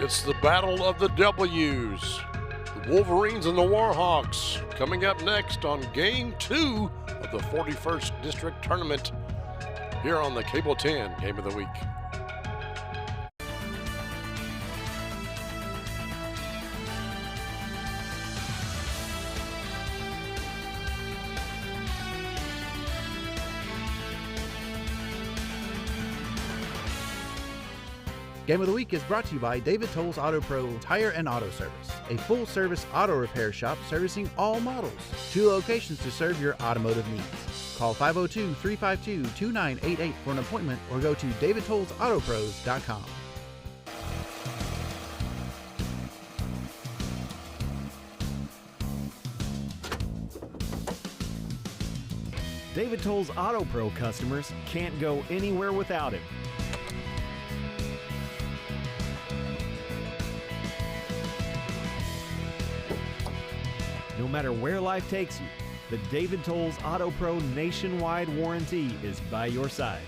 It's the battle of the W's. The Wolverines and the Warhawks coming up next on Game 2 of the 41st District Tournament here on the Cable 10 Game of the Week. Game of the Week is brought to you by David Tolles Auto Pro Tire and Auto Service, a full-service auto repair shop servicing all models. 2 locations to serve your automotive needs. Call 502-352-2988 for an appointment or go to davidtollsautopros.com. David Tolles Auto Pro customers can't go anywhere without him. No matter where life takes you, the David Tolles Auto Pro nationwide warranty is by your side.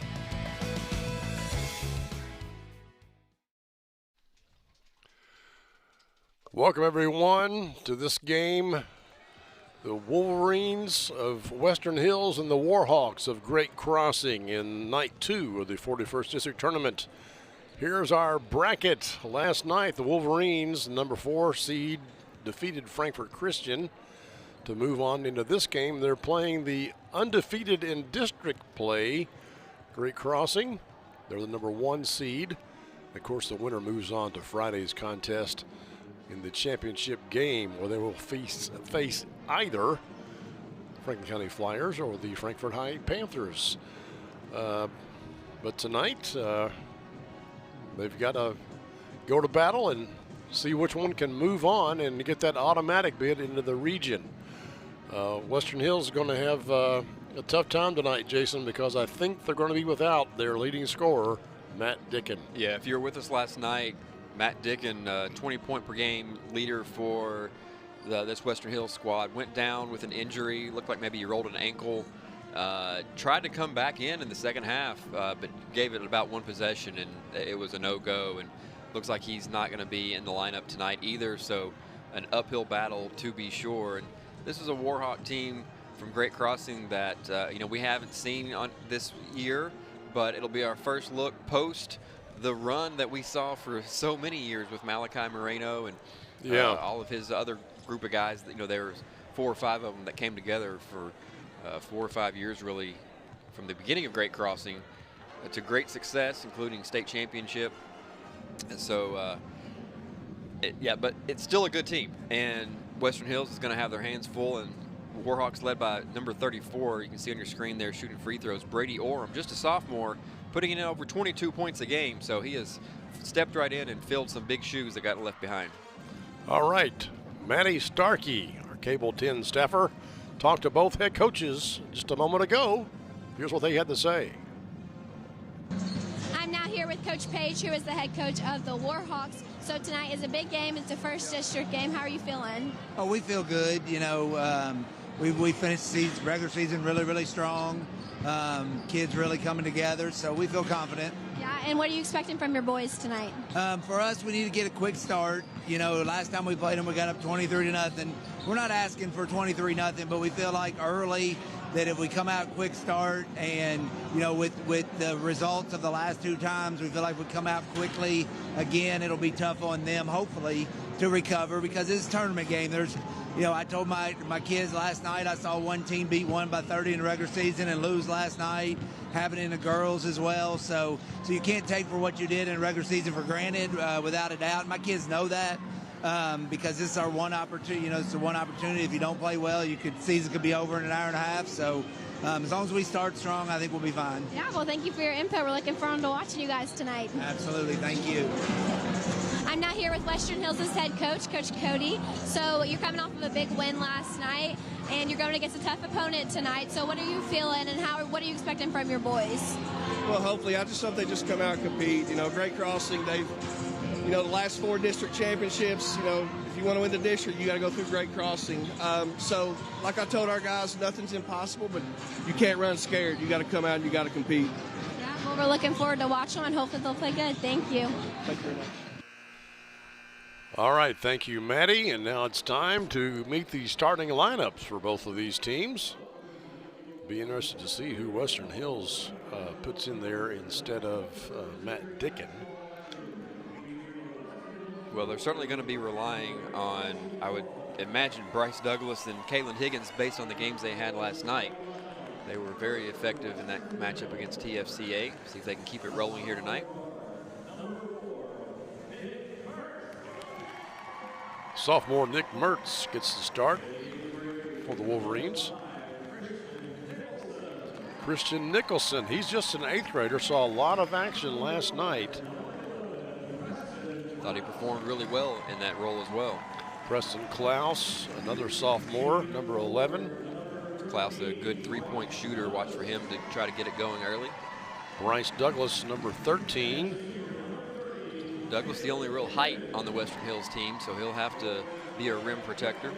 Welcome everyone to this game. The Wolverines of Western Hills and the Warhawks of Great Crossing in night 2 of the 41st District Tournament. Here's our bracket. Last night, the Wolverines, number 4 seed, defeated Frankfort Christian to move on into this game. They're playing the undefeated in district play, Great Crossing. They're the number 1 seed. Of course, the winner moves on to Friday's contest in the championship game, where they will face either Franklin County Flyers or the Frankfort High Panthers. But tonight, they've got to go to battle and see which one can move on and get that automatic bid into the region. Western Hills is going to have a tough time tonight, Jason, because I think they're going to be without their leading scorer, Matt Dickin. Yeah, if you were with us last night, Matt Dickin, 20-point per game leader for this Western Hills squad, went down with an injury. Looked like maybe he rolled an ankle. Tried to come back in the second half, but gave it about 1 possession, and it was a no-go. And looks like he's not going to be in the lineup tonight either, so an uphill battle to be sure. And this is a Warhawk team from Great Crossing that we haven't seen on this year, but it'll be our first look post the run that we saw for so many years with Malachi Moreno and all of his other group of guys. There was 4 or 5 of them that came together for 4 or 5 years, really, from the beginning of Great Crossing to great success, including state championship. And so, but it's still a good team, and Western Hills is going to have their hands full, and Warhawks led by number 34. You can see on your screen there shooting free throws. Brady Orem, just a sophomore, putting in over 22 points a game. So he has stepped right in and filled some big shoes that got left behind. All right, Matty Starkey, our Cable 10 staffer, talked to both head coaches just a moment ago. Here's what they had to say. I'm now here with Coach Page, who is the head coach of the Warhawks. So tonight is a big game. It's the first district game. How are you feeling? Oh, we feel good. We finished the regular season really, really strong. Kids really coming together, so we feel confident. Yeah, and what are you expecting from your boys tonight? For us, we need to get a quick start. Last time we played them, we got up 23-0. We're not asking for 23-0, but we feel like early that if we come out quick start and, with the results of the last 2 times, we feel like we come out quickly again, it'll be tough on them, hopefully, to recover, because it's a tournament game. I told my kids last night, I saw one team beat one by 30 in the regular season and lose last night, happening in the girls as well. So you can't take for what you did in the regular season for granted, without a doubt. My kids know that. Because this is our one opportunity. It's the one opportunity. If you don't play well, season could be over in an hour and a half. So as long as we start strong, I think we'll be fine. Yeah, well, thank you for your input. We're looking forward to watching you guys tonight. Absolutely. Thank you. I'm now here with Western Hills' head coach, Coach Cody. So you're coming off of a big win last night, and you're going against a tough opponent tonight. So what are you feeling, and what are you expecting from your boys? Well, hopefully, I just hope they just come out and compete. Great Crossing, they've the last 4 district championships, if you want to win the district, you got to go through Great Crossing. So, like I told our guys, nothing's impossible, but you can't run scared. You got to come out and you got to compete. Yeah, well, we're looking forward to watching them, and hopefully they'll play good. Thank you. Thank you very much. All right, thank you, Maddie. And now it's time to meet the starting lineups for both of these teams. Be interested to see who Western Hills puts in there instead of Matt Dickin. Well, they're certainly going to be relying on, I would imagine, Bryce Douglas and Kalen Higgins based on the games they had last night. They were very effective in that matchup against TFCA. See if they can keep it rolling here tonight. Sophomore Nick Mertz gets the start for the Wolverines. Christian Nicholson, he's just an 8th grader, saw a lot of action last night. Thought he performed really well in that role as well. Preston Klaus, another sophomore, number 11. Klaus, a good 3-point shooter. Watch for him to try to get it going early. Bryce Douglas, number 13. Douglas, the only real height on the Western Hills team, so he'll have to be a rim protector.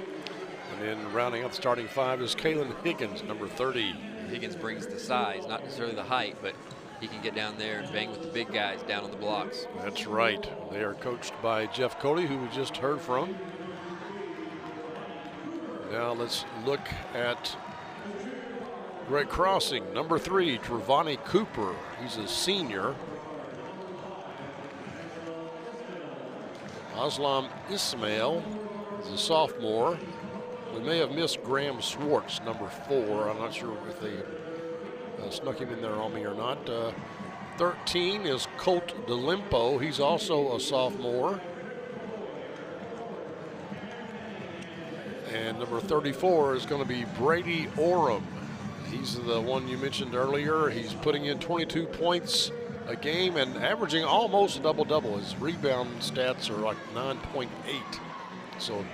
And then rounding up the starting 5 is Kalen Higgins, number 30. Higgins brings the size, not necessarily the height, but he can get down there and bang with the big guys down on the blocks. That's right. They are coached by Jeff Cody, who we just heard from. Now let's look at Great Crossing, number 3, Trevani Cooper. He's a senior. Aslam Ismail is a sophomore. We may have missed Graham Swartz, number 4. I'm not sure if they snuck him in there on me or not. 13 is Colt DeLimpo. He's also a sophomore. And number 34 is going to be Brady Oram. He's the one you mentioned earlier. He's putting in 22 points a game and averaging almost a double-double. His rebound stats are like 9.8. So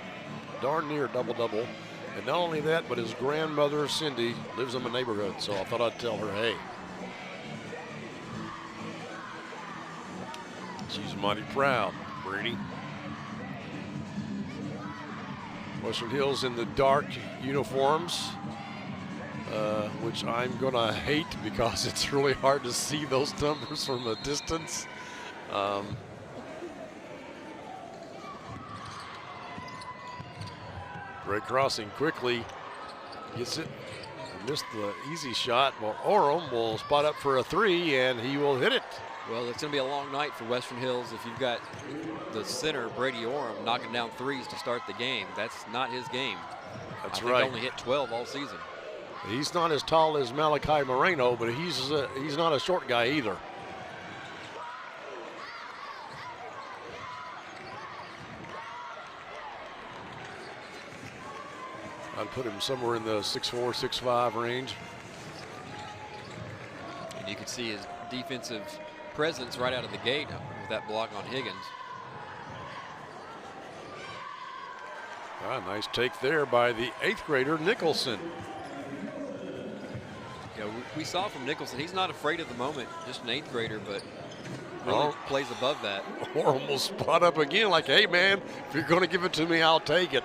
darn near double-double. And not only that, but his grandmother, Cindy, lives in the neighborhood. So I thought I'd tell her, hey. She's mighty proud, Brady. Western Hills in the dark uniforms, which I'm going to hate because it's really hard to see those numbers from a distance. Great Crossing quickly gets it. Missed the easy shot. Well, Oram will spot up for a 3, and he will hit it. Well, it's going to be a long night for Western Hills if you've got the center, Brady Oram, knocking down threes to start the game. That's not his game. That's I right. think only hit 12 all season. He's not as tall as Malachi Moreno, but he's not a short guy either. I'd put him somewhere in the 6'4", 6'5" range. And you can see his defensive presence right out of the gate with that block on Higgins. Nice take there by the 8th grader, Nicholson. You know, we saw from Nicholson, he's not afraid of the moment, just an 8th grader, but really plays above that. Oram will spot up again like, hey, man, if you're going to give it to me, I'll take it.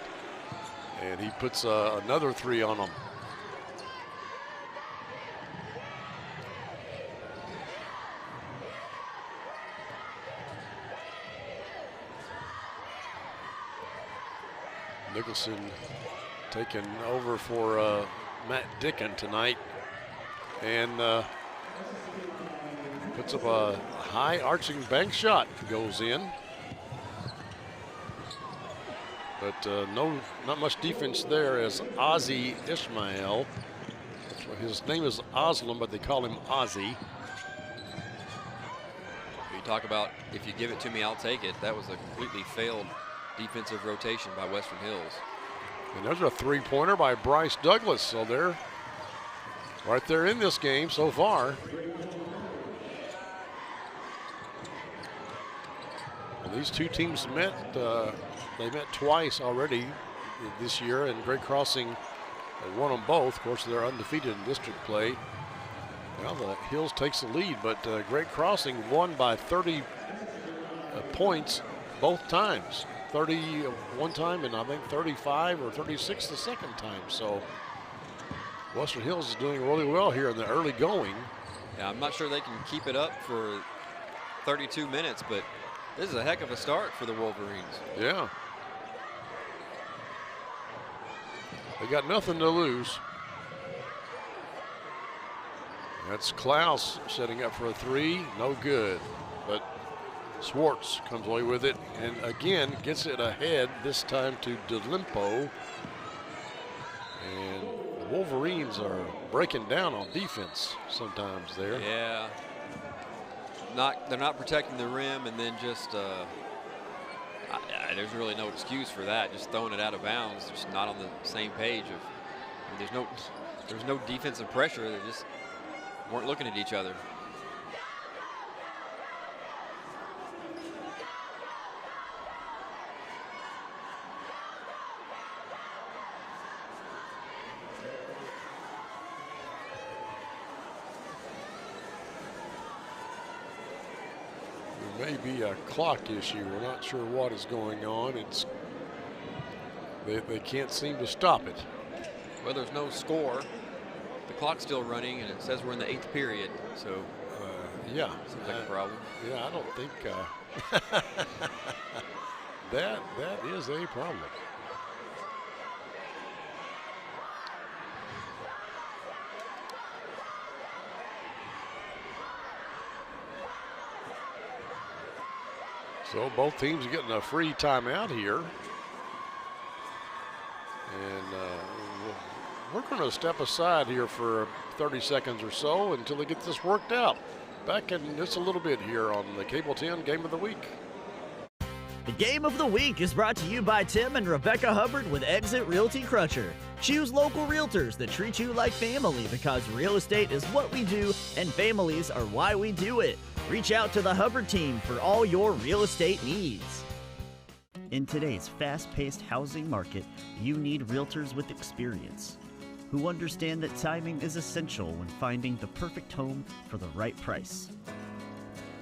And he puts another 3 on him. Nicholson taking over for Matt Dickin tonight, and puts up a high arching bank shot, goes in. But not much defense there as Ozzy Ismail. His name is Oslam, but they call him Ozzy. You talk about if you give it to me, I'll take it. That was a completely failed defensive rotation by Western Hills. And there's a 3-pointer by Bryce Douglas. So they're right there in this game so far. Well, these two teams met. They met twice already this year, and Great Crossing won them both. Of course, they're undefeated in district play. Well, the Hills takes the lead, but Great Crossing won by 30 points both times. 30 one time, and I think 35 or 36 the second time. So Western Hills is doing really well here in the early going. Yeah, I'm not sure they can keep it up for 32 minutes, but This is a heck of a start for the Wolverines. Yeah. They got nothing to lose. That's Klaus setting up for a three. No good. But Swartz comes away with it and again gets it ahead, this time to DeLimpo. And the Wolverines are breaking down on defense sometimes there. Yeah. They're not protecting the rim, and then just there's really no excuse for that. Just throwing it out of bounds, just not on the same page. There's no defensive pressure. They just weren't looking at each other. There may be a clock issue. We're not sure what is going on. They can't seem to stop it. Well, there's no score. The clock's still running, and it says we're in the 8th period. So, yeah, seems like a problem. Yeah, I don't think that is a problem. So both teams are getting a free timeout here. And we're going to step aside here for 30 seconds or so until they get this worked out. Back in just a little bit here on the Cable 10 Game of the Week. The Game of the Week is brought to you by Tim and Rebecca Hubbard with Exit Realty Crutcher. Choose local realtors that treat you like family because real estate is what we do and families are why we do it. Reach out to the Hubbard team for all your real estate needs. In today's fast-paced housing market, you need realtors with experience who understand that timing is essential when finding the perfect home for the right price.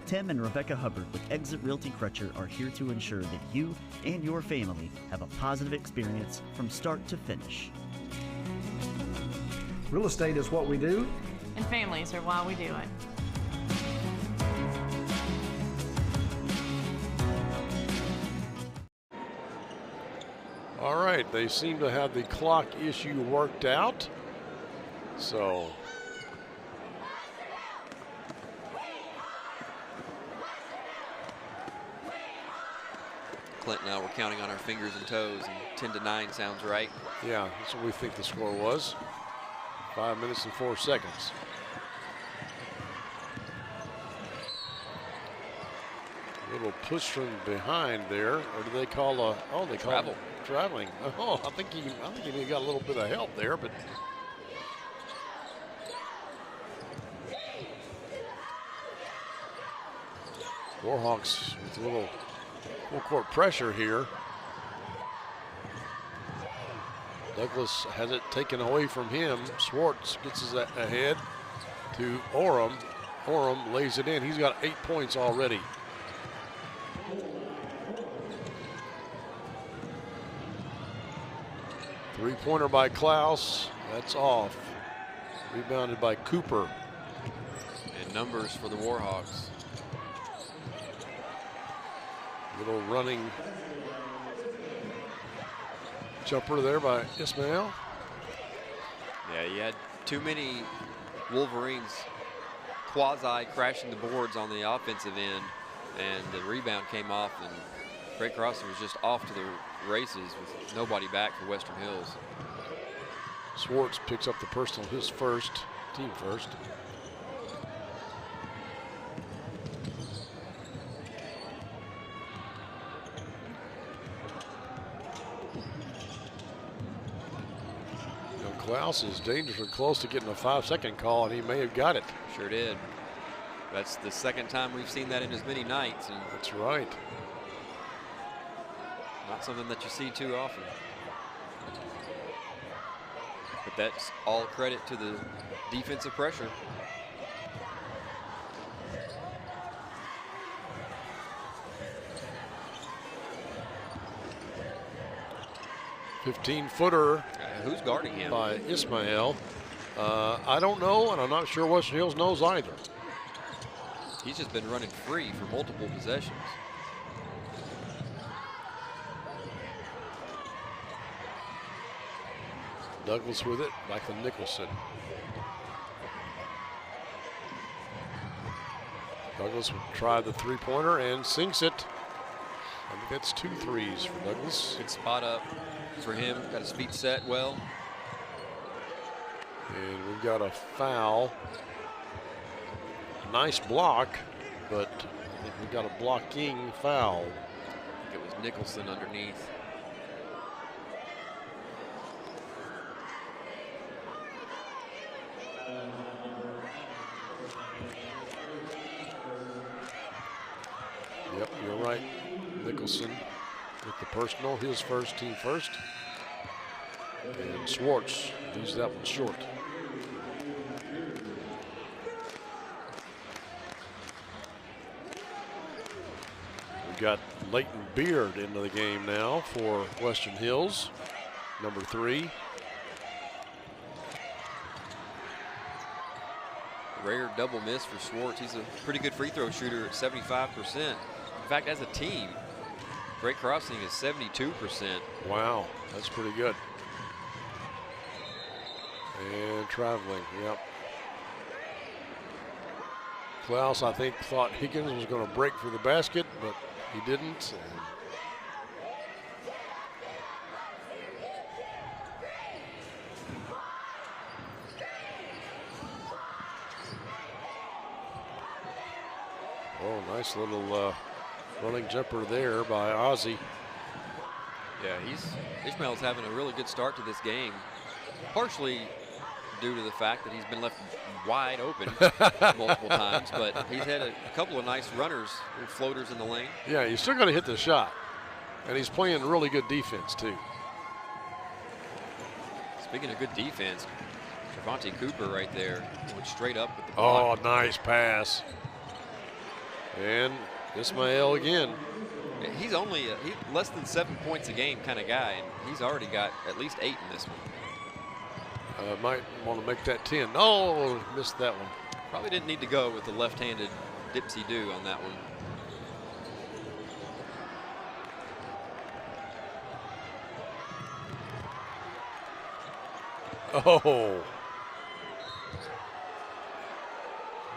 Tim and Rebecca Hubbard with Exit Realty Crutcher are here to ensure that you and your family have a positive experience from start to finish. Real estate is what we do, and families are why we do it. All right, they seem to have the clock issue worked out. So Clint, now we're counting on our fingers and toes, and 10-9 sounds right. yeah, that's what we think the score was. 5 minutes and 4 seconds. A little push from behind there, or do they call a? Oh, they call Travel. Traveling. Oh, I think he got a little bit of help there, but Warhawks with a little full court pressure here. Douglas has it taken away from him. Swartz gets his ahead to Orem. Orem lays it in. He's got 8 points already. Three-pointer by Klaus. That's off. Rebounded by Cooper. And numbers for the Warhawks. Little running jumper there by Ismail. Yeah, you had too many Wolverines quasi crashing the boards on the offensive end, and the rebound came off, and Great Crossing was just off to the races with nobody back for Western Hills. Swartz picks up the personal, his first, team first. Klaus is dangerously close to getting a 5-second call, and he may have got it. Sure did. That's the second time we've seen that in as many nights. And that's right. Not something that you see too often. But that's all credit to the defensive pressure. $15-footer. Who's guarding him? By Ismail. I don't know, and I'm not sure Western Hills knows either. He's just been running free for multiple possessions. Douglas with it, back to Nicholson. Douglas would try the three-pointer and sinks it. I think that's 2 threes for Douglas. Good spot up for him. Got his feet set well. And we've got a foul. Nice block, but I think we've got a blocking foul. I think it was Nicholson underneath. Yep, you're right. Nicholson with the personal, his first, team first. And Schwartz leaves that one short. We've got Leighton Beard into the game now for Western Hills, number 3. Rare double miss for Schwartz. He's a pretty good free throw shooter at 75%. In fact, as a team, Great Crossing is 72%. Wow, that's pretty good. And traveling, yep. Klaus, I think, thought Higgins was going to break for the basket, but he didn't. Oh, nice little running jumper there by Ozzie. Yeah, Ishmael's having a really good start to this game, partially due to the fact that he's been left wide open multiple times, but he's had a couple of nice runners, floaters in the lane. Yeah, he's still going to hit the shot, and he's playing really good defense too. Speaking of good defense, Javante Cooper right there went straight up with the block. Oh, nice pass. And Ismael again. He's only less than 7 points a game kind of guy, and he's already got at least 8 in this one. Might want to make that 10. Oh, missed that one. Probably didn't need to go with the left-handed dipsy-do on that one. Oh.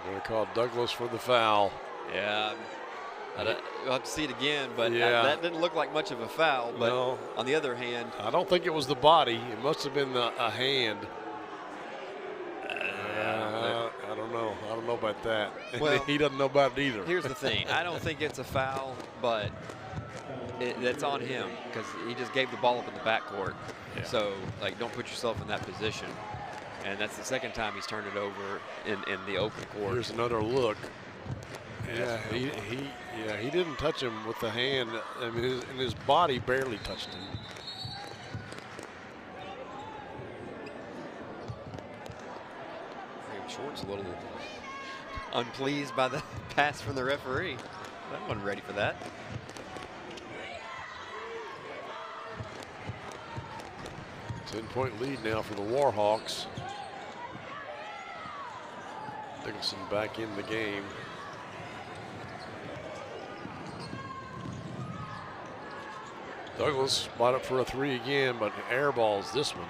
They're going to call Douglas for the foul. Yeah. We'll have to see it again, but yeah, that didn't look like much of a foul. But no, on the other hand, I don't think it was the body. It must have been a hand. I don't know. I don't know about that. Well, he doesn't know about it either. Here's the thing. I don't think it's a foul, but it's on him because he just gave the ball up in the backcourt. Yeah. So, like, don't put yourself in that position. And that's the second time he's turned it over in the open court. Here's another look. Yeah, he didn't touch him with the hand. I mean, his body barely touched him. Schwartz a little unpleased by the pass from the referee. I wasn't ready for that. Ten-point lead now for the Warhawks. Dickinson back in the game. Douglas spot up for a 3 again, but airballs this one.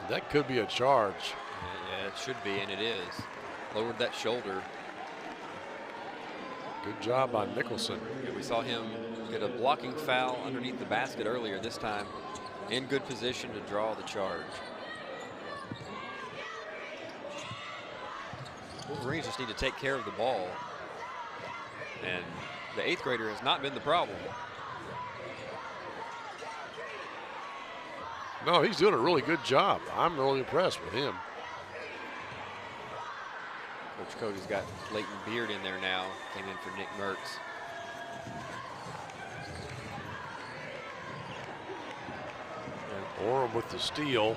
That could be a charge. Yeah, it should be, and it is. Lowered that shoulder. Good job by Nicholson. Yeah, we saw him get a blocking foul underneath the basket earlier, this time in good position to draw the charge. Wolverines just need to take care of the ball. And the 8th grader has not been the problem. No, he's doing a really good job. I'm really impressed with him. Coach Cody's got Leighton Beard in there now. Came in for Nick Mertz. And Orem with the steal.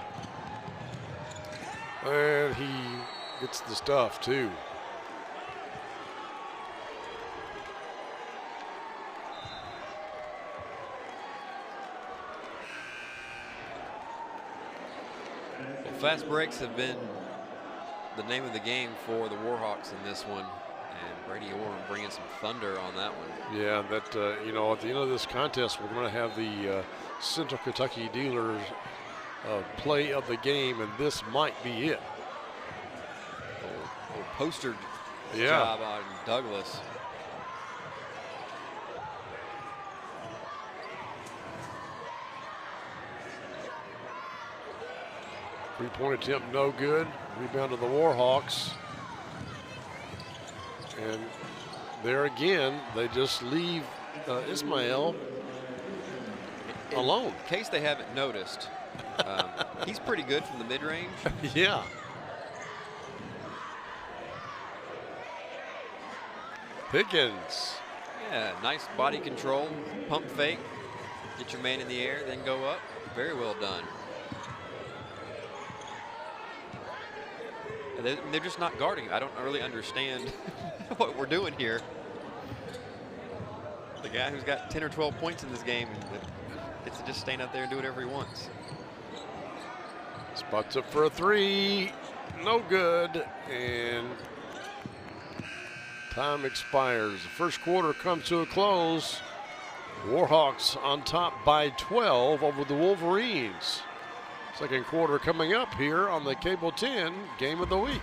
And he gets the stuff too. Well, fast breaks have been the name of the game for the Warhawks in this one. And Brady Orm bringing some thunder on that one. Yeah, that, you know, at the end of this contest, we're going to have the Central Kentucky Dealers play of the game, and this might be it. Little poster job on Douglas. Three-point attempt, no good. Rebound to the Warhawks. And there again, they just leave Ismail alone. In case they haven't noticed, he's pretty good from the mid-range. Yeah. Pickens. Yeah, nice body control, pump fake, get your man in the air, then go up. Very well done. They're just not guarding. I don't really understand what we're doing here. The guy who's got 10 or 12 points in this game gets to just stand out there and do whatever he wants. Spots up for a three. No good. And time expires. The first quarter comes to a close. Warhawks on top by 12 over the Wolverines. Second quarter coming up here on the Cable 10 Game of the Week.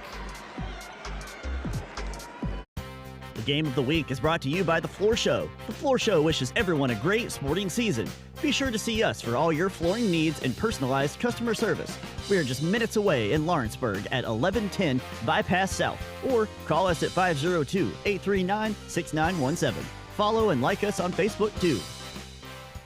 The Game of the Week is brought to you by The Floor Show. The Floor Show wishes everyone a great sporting season. Be sure to see us for all your flooring needs and personalized customer service. We are just minutes away in Lawrenceburg at 1110 Bypass South, or call us at 502-839-6917. Follow and like us on Facebook too.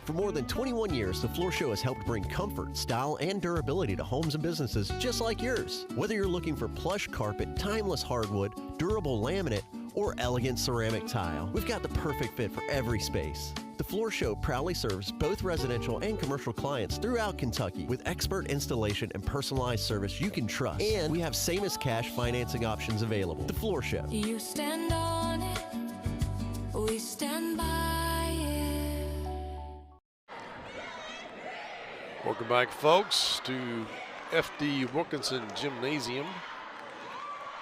For more than 21 years, The Floor Show has helped bring comfort, style, and durability to homes and businesses just like yours. Whether you're looking for plush carpet, timeless hardwood, durable laminate, or elegant ceramic tile, we've got the perfect fit for every space. The Floor Show proudly serves both residential and commercial clients throughout Kentucky with expert installation and personalized service you can trust. And we have same-as-cash financing options available. The Floor Show. You stand on it, we stand by it. Welcome back, folks, to FD Wilkinson Gymnasium.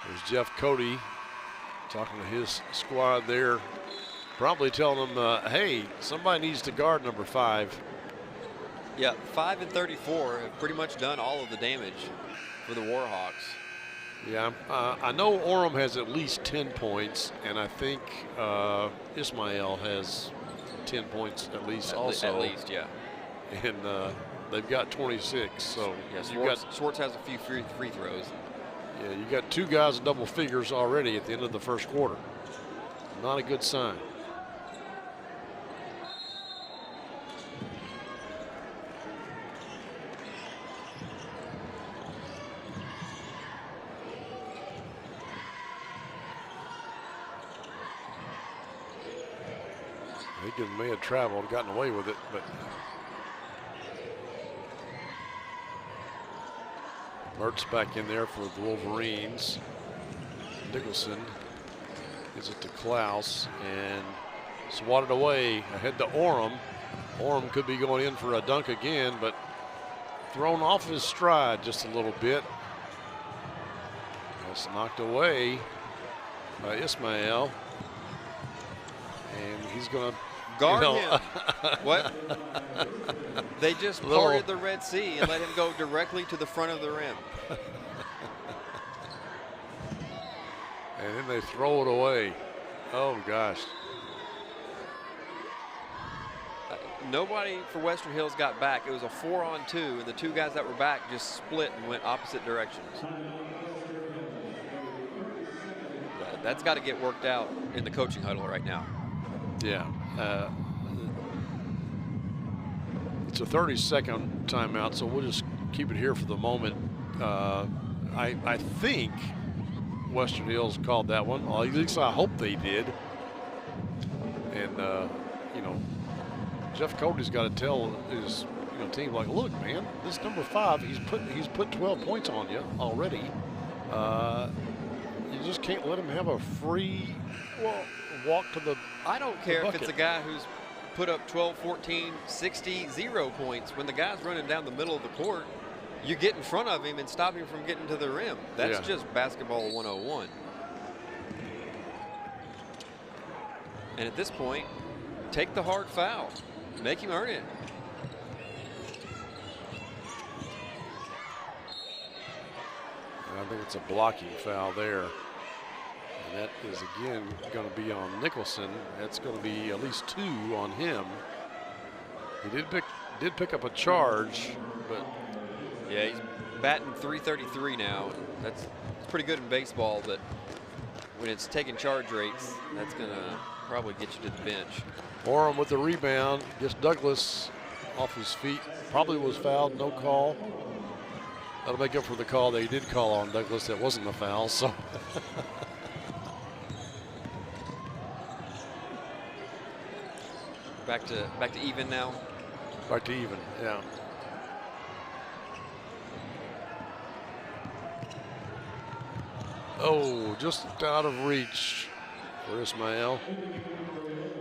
There's Jeff Cody talking to his squad there, probably telling them, hey, somebody needs to guard number 5. Yeah, 5 and 34 have pretty much done all of the damage for the Warhawks. Yeah, I know Orem has at least 10 points, and I think Ismail has 10 points at least also. At least, yeah. And they've got 26, so yeah, Swartz has a few free throws. Yeah, you got 2 guys in double figures already at the end of the first quarter. Not a good sign. He may have traveled, gotten away with it, but Mertz back in there for the Wolverines. Nicholson gives it to Klaus and swatted away ahead to Orem. Orem could be going in for a dunk again, but thrown off his stride just a little bit. That's knocked away by Ismail. And he's going to guard him. What? They just parted the Red Sea and let him go directly to the front of the rim. And then they throw it away. Oh, gosh. Nobody for Western Hills got back. It was a 4-on-2, and the 2 guys that were back just split and went opposite directions. That's got to get worked out in the coaching huddle right now. Yeah. It's a 30-second timeout, so we'll just keep it here for the moment. I think Western Hills called that one. Well, at least I hope they did. And, you know, Jeff Cody's got to tell his team, like, look, man, this number 5, he's put 12 points on you already. You just can't let him have a free walk to the I don't care if it's a guy who's put up 12, 14, 60, 0 points. When the guy's running down the middle of the court, you get in front of him and stop him from getting to the rim. That's just basketball 101. And at this point, take the hard foul. Make him earn it. I think it's a blocking foul there. And that is again going to be on Nicholson. That's going to be at least 2 on him. He did pick up a charge, but yeah, he's batting .333 now. That's pretty good in baseball, but when it's taking charge rates, that's going to probably get you to the bench. Orem with the rebound, gets Douglas off his feet. Probably was fouled, no call. That'll make up for the call they did call on Douglas. That wasn't a foul, so. Back to even now. Back to even, yeah. Oh, just out of reach for Ismail.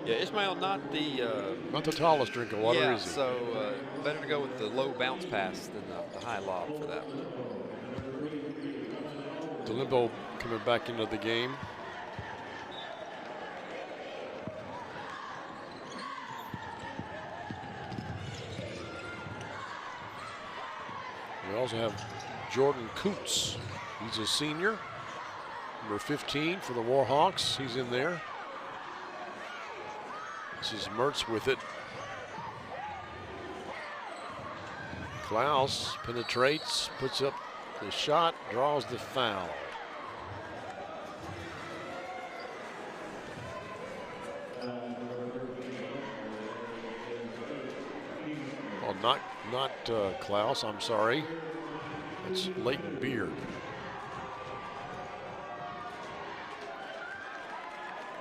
Yeah, Ismail not the tallest drink of water, yeah, is he? So better to go with the low bounce pass than the high lob for that. DeLimbo coming back into the game. We also have Jordan Coots. He's a senior, number 15 for the Warhawks. He's in there. This is Mertz with it. Klaus penetrates, puts up the shot, draws the foul. Oh, not Klaus, I'm sorry. It's Leighton Beard.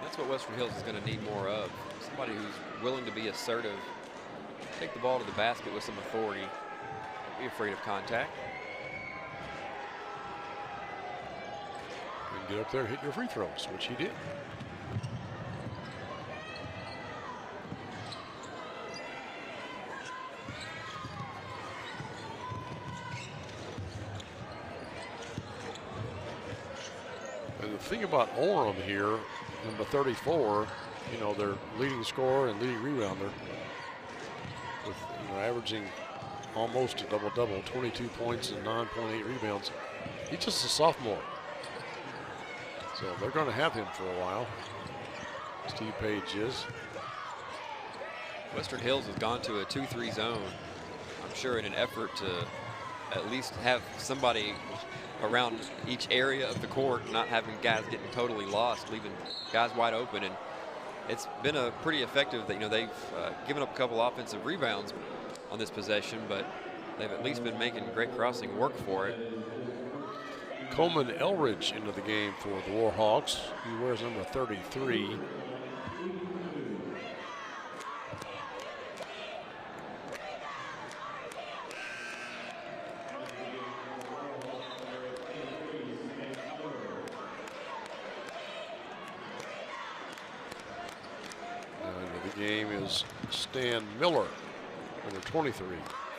That's what Western Hills is going to need more of. Somebody who's willing to be assertive, take the ball to the basket with some authority, don't be afraid of contact. And get up there and hit your free throws, which he did. And the thing about Orem here, number 34, you know, their leading scorer and leading rebounder, with averaging almost a double-double, 22 points and 9.8 rebounds. He's just a sophomore. So they're going to have him for a while. Steve Page is. Western Hills has gone to a 2-3 zone, I'm sure in an effort to at least have somebody around each area of the court, not having guys getting totally lost, leaving guys wide open. And it's been a pretty effective that, they've given up a couple offensive rebounds on this possession, but they've at least been making Great Crossing work for it. Coleman Elridge into the game for the Warhawks. He wears number 33. Game is Stan Miller, number 23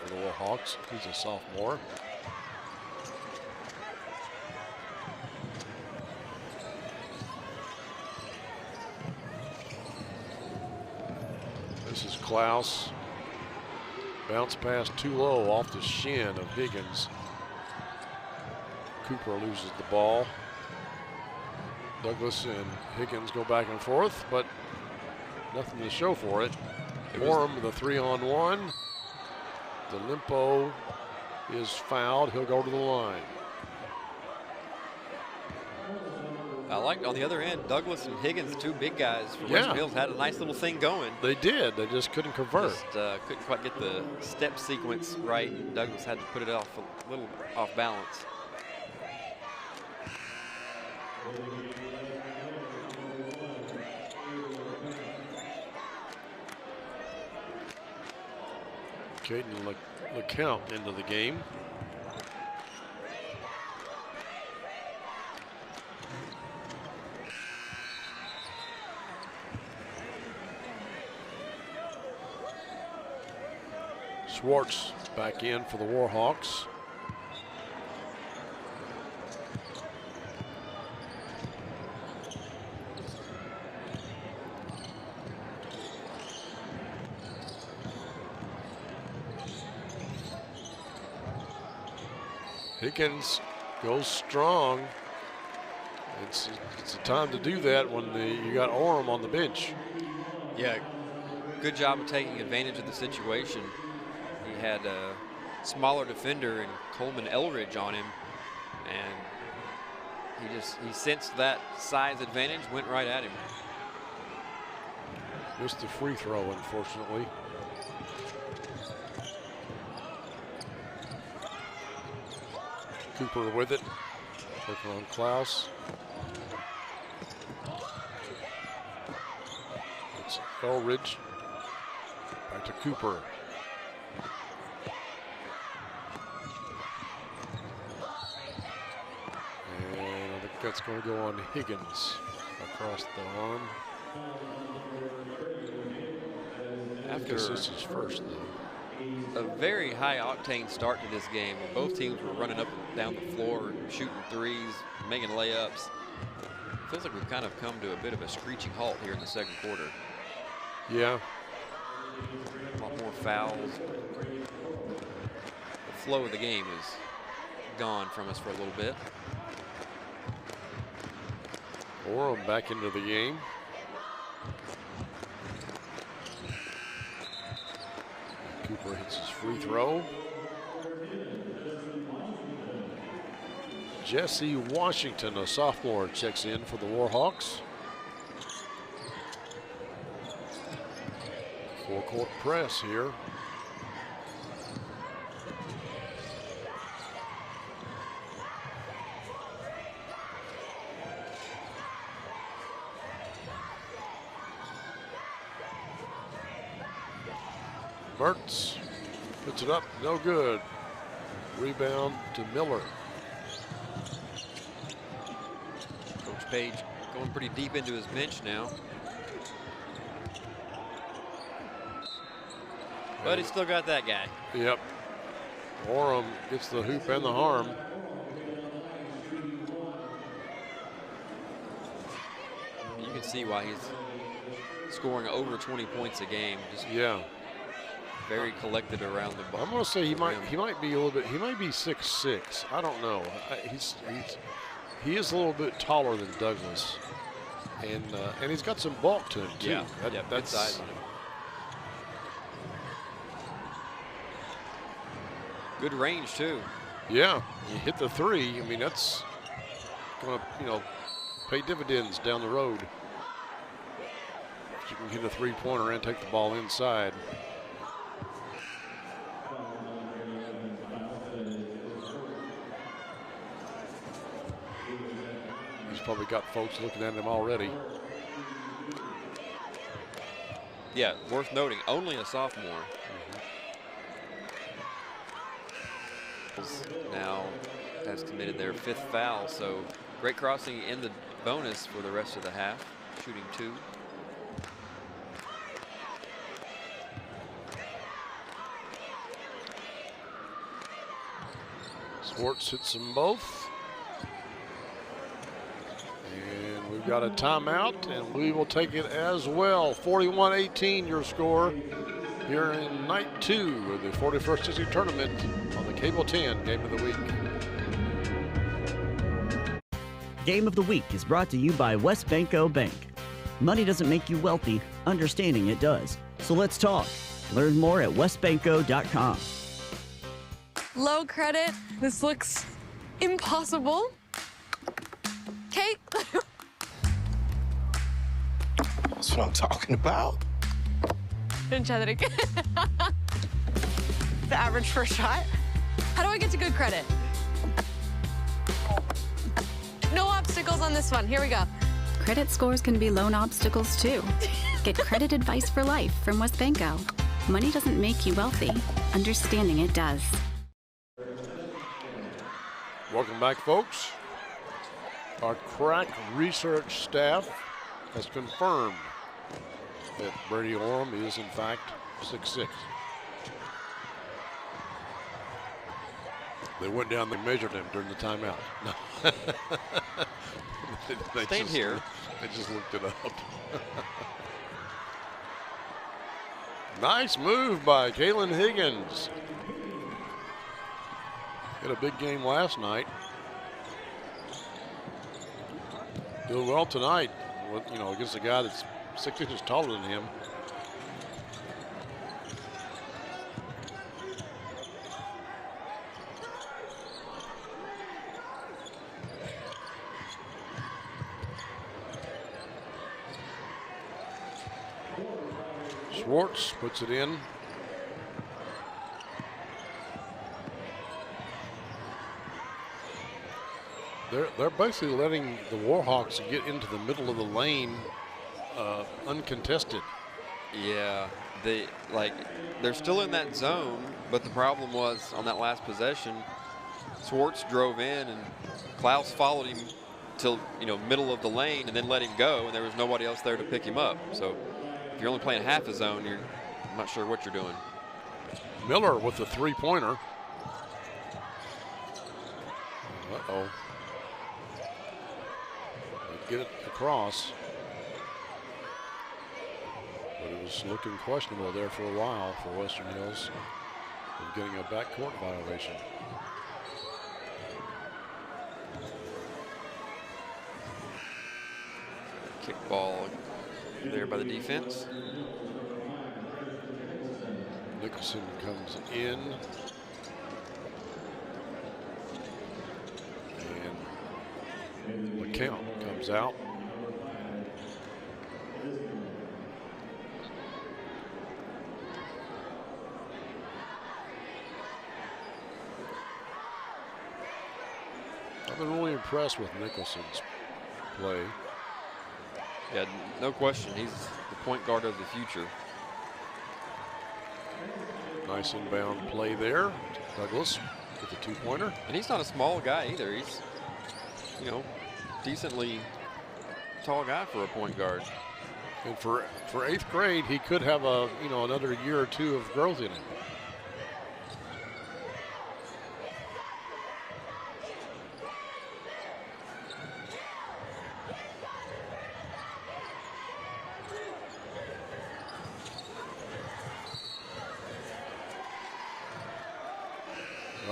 for the Warhawks. He's a sophomore. This is Klaus. Bounce pass too low off the shin of Higgins. Cooper loses the ball. Douglas and Higgins go back and forth, but nothing to show for it. Orem with a 3-on-1. DeLimbo is fouled. He'll go to the line. I like on the other end, Douglas and Higgins, two big guys for Western Hills, had a nice little thing going. They did. They just couldn't convert. Just couldn't quite get the step sequence right. Douglas had to put it off a little off balance. Caden LeCount into the game. Schwartz back in for the Warhawks. Higgins goes strong. It's a time to do that when you got Orem on the bench. Yeah, good job of taking advantage of the situation. He had a smaller defender and Coleman Elridge on him, and he sensed that size advantage, went right at him. Missed the free throw, unfortunately. Cooper with it, working on Klaus. It's Elridge, back to Cooper. And I think that's going to go on Higgins across the arm. After this is his first, though. A very high octane start to this game. Both teams were running up and down the floor, shooting threes, making layups. Feels like we've kind of come to a bit of a screeching halt here in the second quarter. Yeah. A lot more fouls. The flow of the game is gone from us for a little bit. Orem back into the game. Cooper hits his free throw. Jesse Washington, a sophomore, checks in for the Warhawks. Full-court press here. Mertz puts it up, no good. Rebound to Miller. Coach Page going pretty deep into his bench now. But he's still got that guy. Yep. Orem gets the hoop and the harm. You can see why he's scoring over 20 points a game. Just very collected around the ball. I'm going to say he might be a little bit. He might be 6'6". I don't know. He is a little bit taller than Douglas, and he's got some bulk to him too. Yeah, that's size on him. Good range too. Yeah, you hit the three. I mean, that's going to pay dividends down the road. If you can hit a three-pointer and take the ball inside. He's probably got folks looking at him already. Yeah, worth noting, only a sophomore. Now has committed their 5th foul, so great crossing in the bonus for the rest of the half, shooting 2. Swartz hits them both. And we've got a timeout, and we will take it as well. 41-18 your score here in night 2 of the 41st District Tournament on the Cable 10 Game of the Week. Game of the Week is brought to you by WestBanco Bank. Money doesn't make you wealthy, understanding it does. So let's talk. Learn more at westbanco.com. Low credit. This looks impossible. Kate? That's what I'm talking about. Didn't try that again. The average first shot. How do I get to good credit? No obstacles on this one. Here we go. Credit scores can be loan obstacles too. Get credit advice for life from WestBanco. Money doesn't make you wealthy. Understanding it does. Welcome back, folks. Our crack research staff has confirmed that Brady Orem is, in fact, 6'6". They went down, they measured him during the timeout. No. they Stayed here. They just looked it up. Nice move by Kalen Higgins. Had a big game last night. Doing well tonight, with, against a guy that's 6 inches taller than him. Schwartz puts it in. They're basically letting the Warhawks get into the middle of the lane uncontested. Yeah, they're still in that zone, but the problem was on that last possession, Schwartz drove in and Klaus followed him till middle of the lane and then let him go, and there was nobody else there to pick him up. So if you're only playing half a zone, I'm not sure what you're doing. Miller with the three-pointer. Uh-oh. Get it across. But it was looking questionable there for a while for Western Hills of getting a backcourt violation. Kick ball there by the defense. Nicholson comes in. And LeCount comes out. I've been really impressed with Nicholson's play. Yeah, no question. He's the point guard of the future. Nice inbound play there. Douglas with the two-pointer. And he's not a small guy either. He's, decently tall guy for a point guard. And for 8th grade, he could have another year or two of growth in him.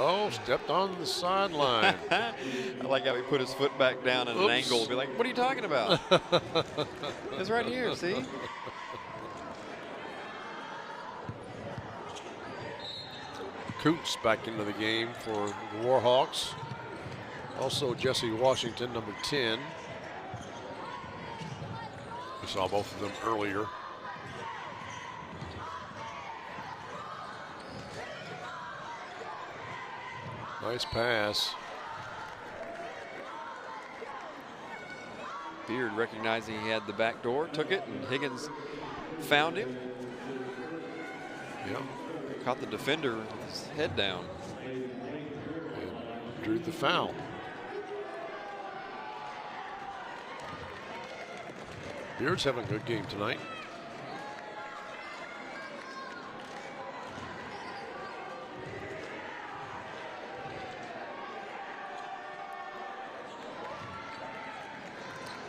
Oh, stepped on the sideline. I like how he put his foot back down at an angle. Be like, what are you talking about? It's right here, see? Coots back into the game for the Warhawks. Also Jesse Washington, number 10. We saw both of them earlier. Nice pass. Beard recognizing he had the back door, took it, and Higgins found him. Yep. Caught the defender with his head down. And drew the foul. Beard's having a good game tonight.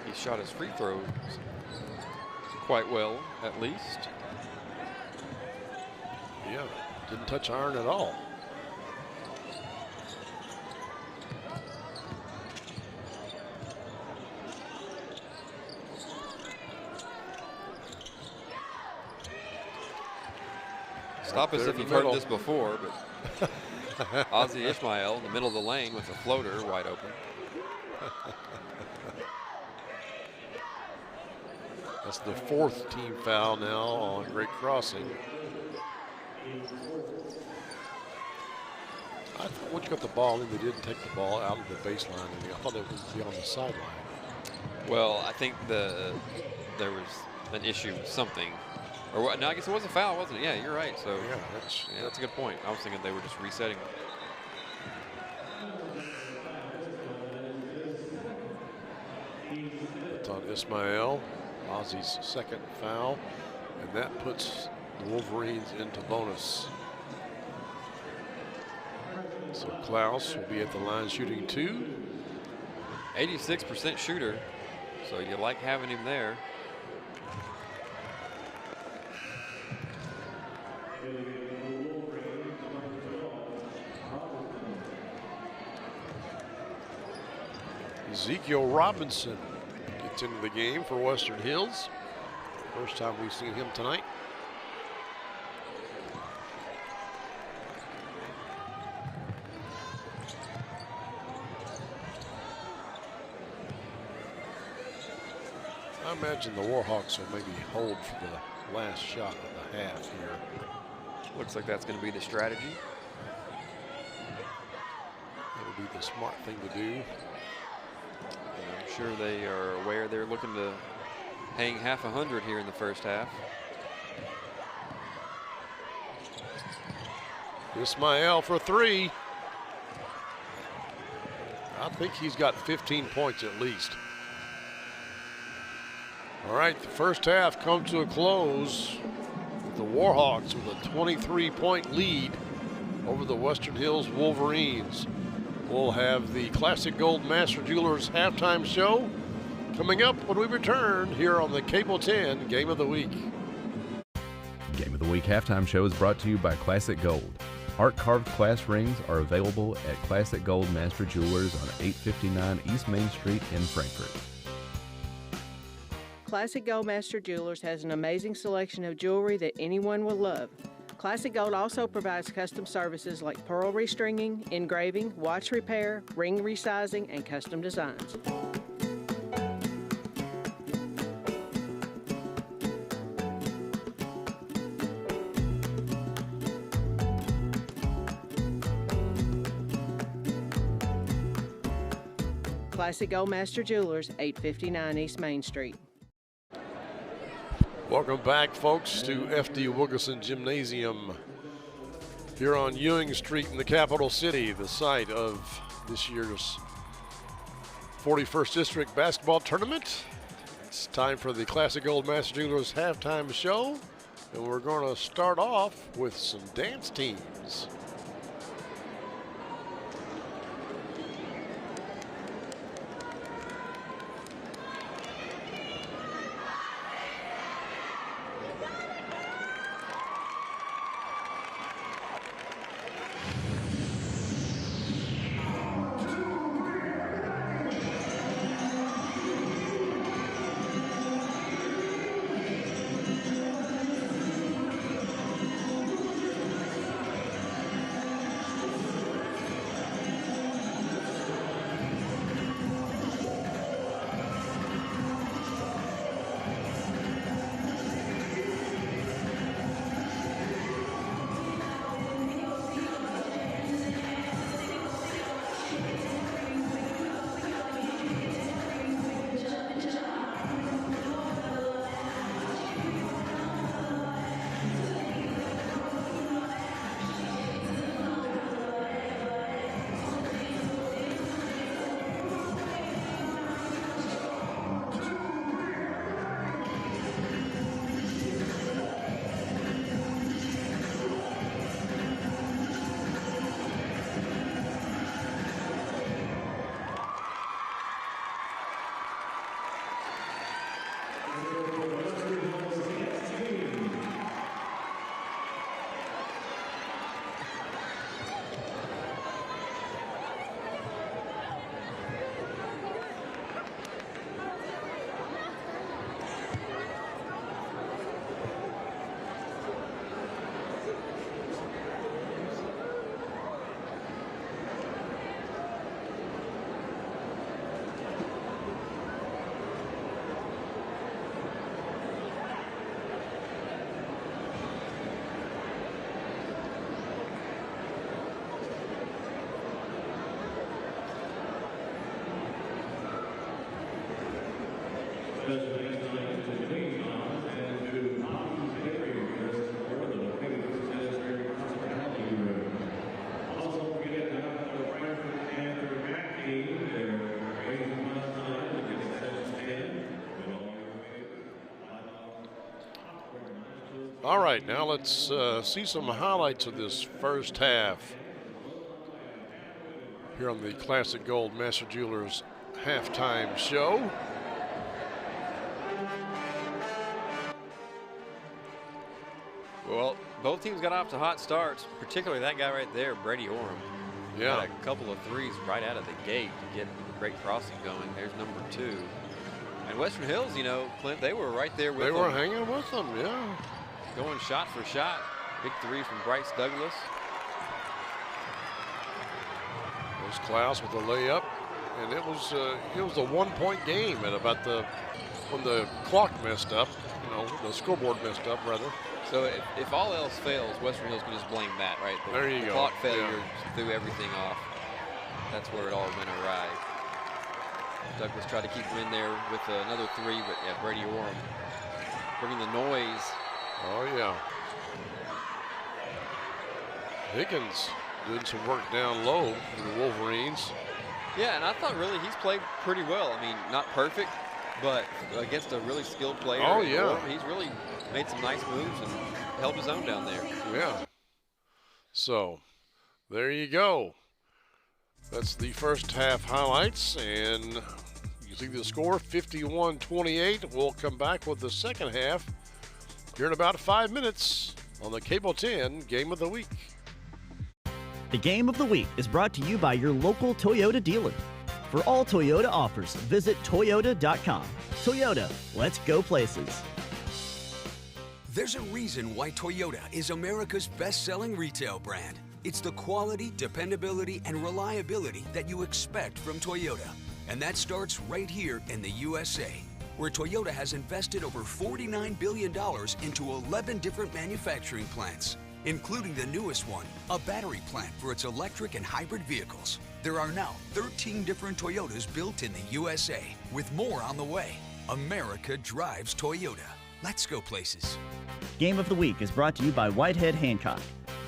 He shot his free throws quite well, at least. Yeah, didn't touch iron at all. Stop us if you've heard this before, but Ozzie Ishmael in the middle of the lane with a floater wide open. That's the 4th team foul now on Great Crossing. I thought once you got the ball in, they didn't take the ball out of the baseline. I thought it would be on the sideline. Well, I think there was an issue with something. Or no, I guess it was a foul, wasn't it? Yeah, you're right. So yeah, that's a good point. I was thinking they were just resetting. It's on Ismail, Ozzie's 2nd foul, and that puts the Wolverines into bonus. So Klaus will be at the line shooting 2. 86% shooter, so you like having him there. Ezekiel Robinson gets into the game for Western Hills. First time we've seen him tonight. I imagine the Warhawks will maybe hold for the last shot of the half here. Looks like that's going to be the strategy. It'll be the smart thing to do. And I'm sure they are aware they're looking to hang half 100 here in the first half. Ismael for three. I think he's got 15 points at least. All right, the first half comes to a close. The Warhawks with a 23-point lead over the Western Hills Wolverines. We'll have the Classic Gold Master Jewelers halftime show coming up when we return here on the Cable 10 Game of the Week. Game of the Week halftime show is brought to you by Classic Gold. Art-carved class rings are available at Classic Gold Master Jewelers on 859 East Main Street in Frankfort. Classic Gold Master Jewelers has an amazing selection of jewelry that anyone will love. Classic Gold also provides custom services like pearl restringing, engraving, watch repair, ring resizing, and custom designs. Classic Gold Master Jewelers, 859 East Main Street. Welcome back, folks, to F.D. Wilkerson Gymnasium here on Ewing Street in the capital city, the site of this year's 41st District Basketball Tournament. It's time for the Classic Gold Master Jewelers halftime show, and we're going to start off with some dance teams. All right, now let's see some highlights of this first half here on the Classic Gold Master Jewelers halftime show. Well, both teams got off to hot starts, particularly that guy right there, Brady Orem. Yeah. Had a couple of threes right out of the gate to get great crossing going. There's number 2. And Western Hills, you know, Clint, they were right there with them. They were hanging with them, yeah. Going shot for shot. Big 3 from Bryce Douglas. There's Klaus with the layup, and it was a 1-point game at about when the clock messed up, you know, the scoreboard messed up rather. So if all else fails, Western Hills can just blame that, right? There you go. Clock failure threw everything off. That's where it all went awry. Douglas tried to keep him in there with another 3, but yeah, Brady Orem bringing the noise. Oh yeah. Higgins doing some work down low for the Wolverines. Yeah, and I thought really he's played pretty well. I mean, not perfect, but against a really skilled player. Oh yeah. He's really made some nice moves and held his own down there. Yeah. So there you go. That's the first half highlights, and you see the score, 51-28. We'll come back with the second half here in about 5 minutes on the Cable 10 Game of the Week. The Game of the Week is brought to you by your local Toyota dealer. For all Toyota offers, visit Toyota.com. Toyota, let's go places. There's a reason why Toyota is America's best-selling retail brand. It's the quality, dependability, and reliability that you expect from Toyota. And that starts right here in the USA, where Toyota has invested over $49 billion into 11 different manufacturing plants, including the newest one, a battery plant for its electric and hybrid vehicles. There are now 13 different Toyotas built in the USA, with more on the way. America drives Toyota. Let's go places. Game of the Week is brought to you by Whitehead Hancock.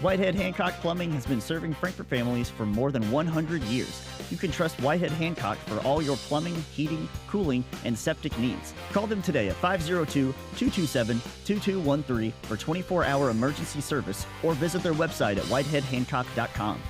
Whitehead Hancock Plumbing has been serving Frankfort families for more than 100 years. You can trust Whitehead Hancock for all your plumbing, heating, cooling, and septic needs. Call them today at 502-227-2213 for 24-hour emergency service, or visit their website at whiteheadhancock.com.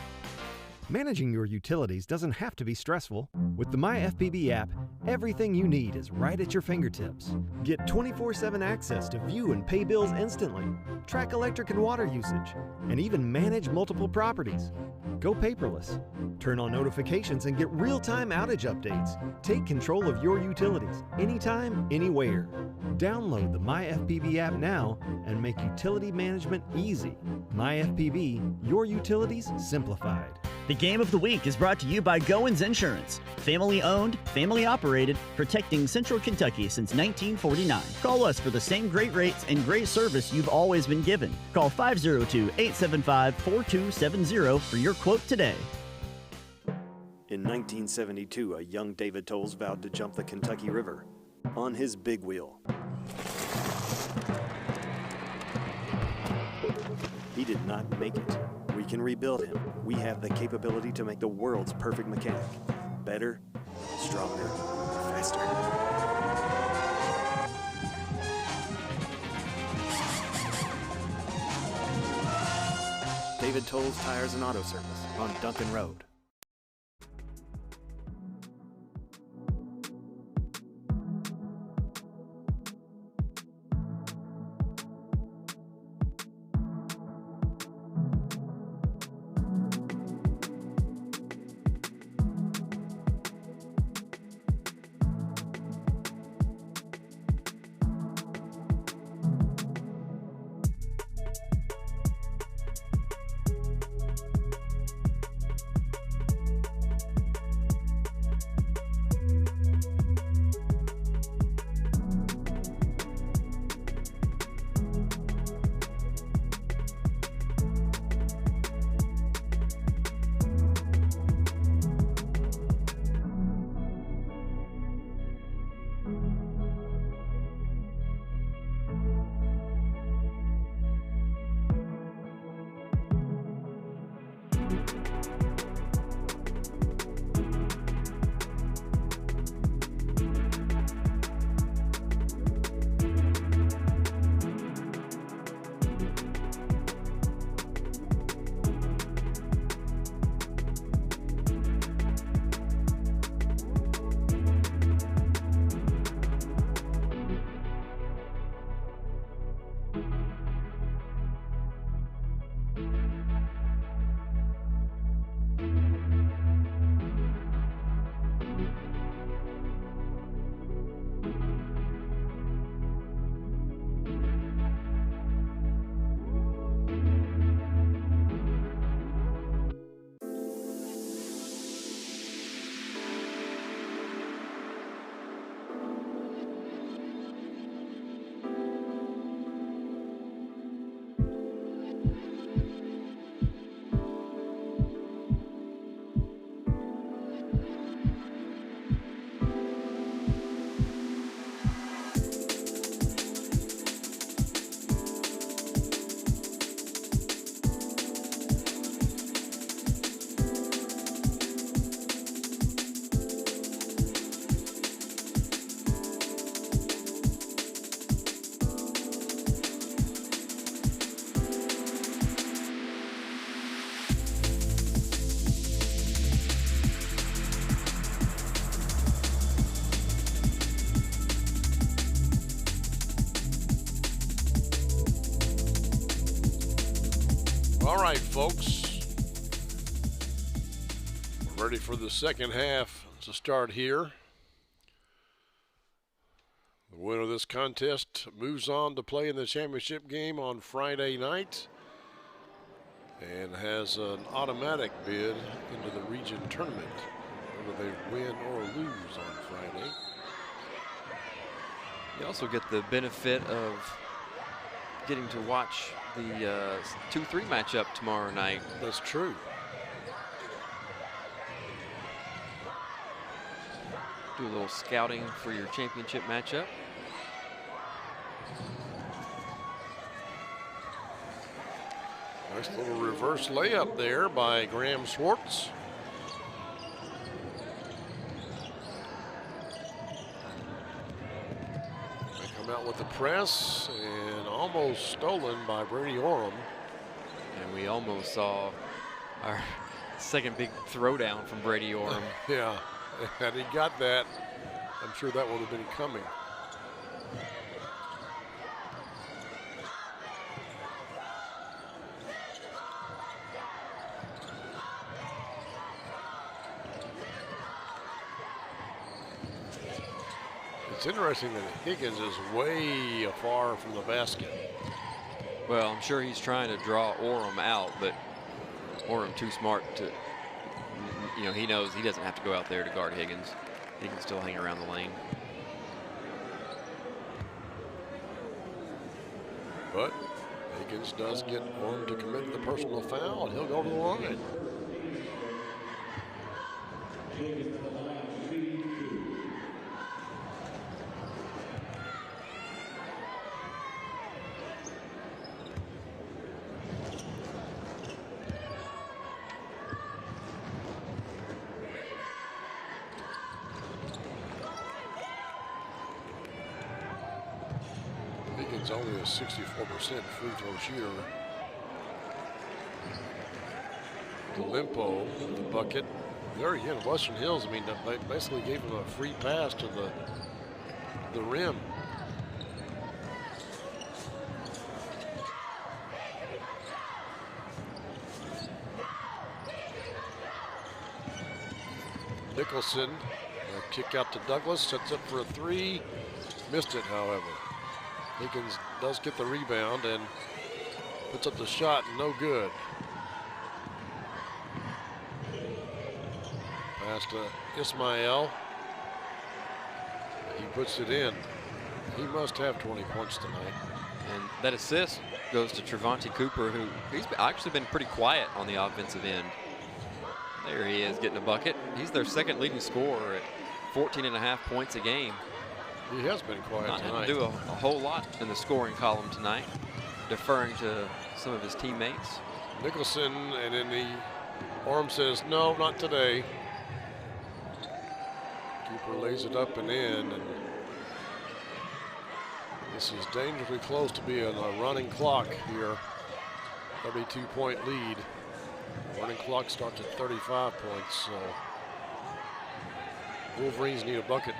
Managing your utilities doesn't have to be stressful. With the MyFPB app, everything you need is right at your fingertips. Get 24/7 access to view and pay bills instantly, track electric and water usage, and even manage multiple properties. Go paperless. Turn on notifications and get real-time outage updates. Take control of your utilities anytime, anywhere. Download the MyFPB app now and make utility management easy. MyFPB, your utilities simplified. The Game of the Week is brought to you by Goins Insurance. Family owned, family operated, protecting Central Kentucky since 1949. Call us for the same great rates and great service you've always been given. Call 502-875-4270 for your quote today. In 1972, a young David Tolles vowed to jump the Kentucky River on his big wheel. He did not make it. We can rebuild him. We have the capability to make the world's perfect mechanic. Better, stronger, faster. David Tolles Tires and Auto Service on Duncan Road. All right, folks. We're ready for the second half to start here. The winner of this contest moves on to play in the championship game on Friday night and has an automatic bid into the region tournament, whether they win or lose on Friday. You also get the benefit of getting to watch the 2-3 matchup tomorrow night. That's true. Do a little scouting for your championship matchup. Nice little reverse layup there by Graham Schwartz. They come out with the press and almost stolen by Brady Orem. And we almost saw our second big throwdown from Brady Orem. Yeah, had he got that, I'm sure that would have been coming. It's interesting that Higgins is way far from the basket. Well, I'm sure he's trying to draw Orem out, but Orem too smart to, you know, he knows he doesn't have to go out there to guard Higgins. He can still hang around the lane. But Higgins does get Orem to commit the personal foul, and he'll go to the line. Higgins only a 64% free throw shooter. DeLimpo with the bucket. There again, Western Hills, I mean, they basically gave him a free pass to the rim. Nicholson, a kick out to Douglas, sets up for a three. Missed it, however. Higgins does get the rebound and puts up the shot, no good. Pass to Ismail. He puts it in. He must have 20 points tonight. And that assist goes to Trevonte Cooper, who he's actually been pretty quiet on the offensive end. There he is getting a bucket. He's their second leading scorer at 14.5 points a game. He has been quiet Not tonight. had to do a whole lot in the scoring column tonight, deferring to some of his teammates. Nicholson, and then Orem says, no, not today. Cooper lays it up and in. And this is dangerously close to being a running clock here. 32-point lead. Running clock starts at 35 points, so Wolverines need a bucket.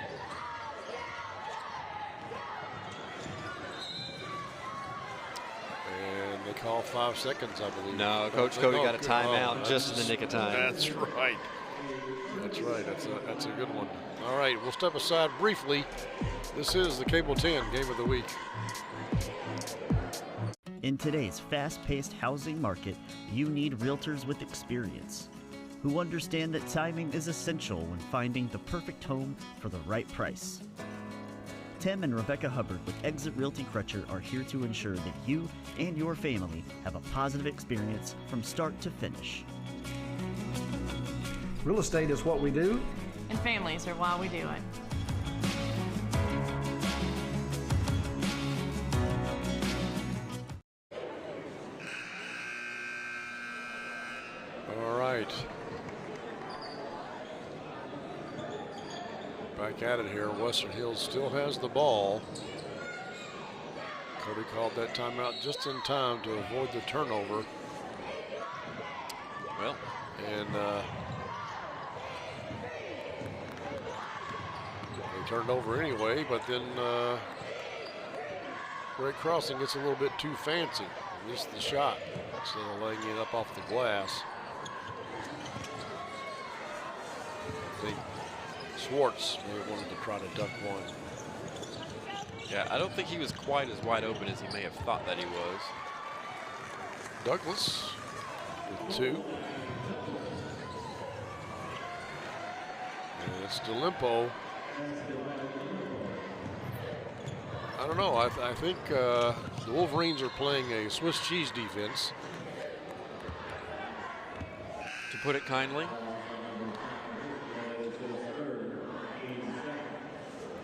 And they call 5 seconds, I believe. No, Coach Cody got a timeout just in the nick of time. That's right. That's right. That's a good one. All right, we'll step aside briefly. This is the Cable 10 Game of the Week. In today's fast-paced housing market, you need realtors with experience who understand that timing is essential when finding the perfect home for the right price. Tim and Rebecca Hubbard with Exit Realty Crutcher are here to ensure that you and your family have a positive experience from start to finish. Real estate is what we do. And families are why we do it. All right. Back at it here. Western Hills still has the ball. Cody called that timeout just in time to avoid the turnover. Well, and they turned over anyway, but then Great Crossing gets a little bit too fancy. missed the shot instead of laying it up off the glass. I think Schwartz may have wanted to try to duck one. Yeah, I don't think he was quite as wide open as he may have thought that he was. Douglas with 2. And it's DeLimpo. I don't know. I think the Wolverines are playing a Swiss cheese defense. To put it kindly.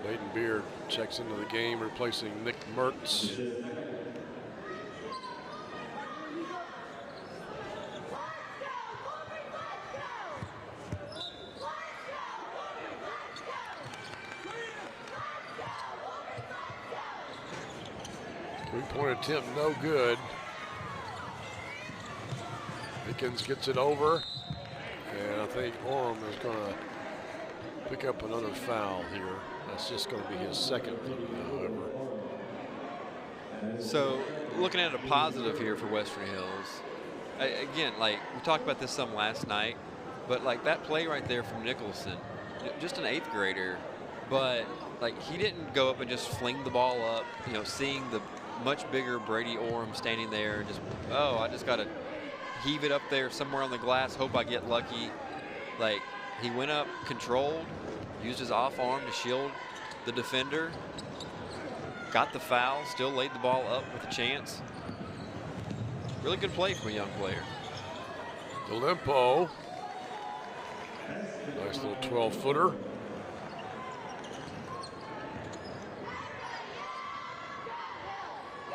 Baden Beard checks into the game, replacing Nick Mertz. Three-point attempt, no good. Pickens gets it over, and I think Orem is going to pick up another foul here. That's just going to be his second, however. So, looking at a positive here for Western Hills, again, like we talked about this some last night, but like that play right there from Nicholson, just an 8th grader, but like he didn't go up and just fling the ball up, you know, seeing the much bigger Brady Orem standing there and just, oh, I just got to heave it up there somewhere on the glass, hope I get lucky. Like, he went up, controlled, used his off arm to shield the defender, got the foul, still laid the ball up with a chance. Really good play from a young player. DeLimpo. Nice little 12-footer.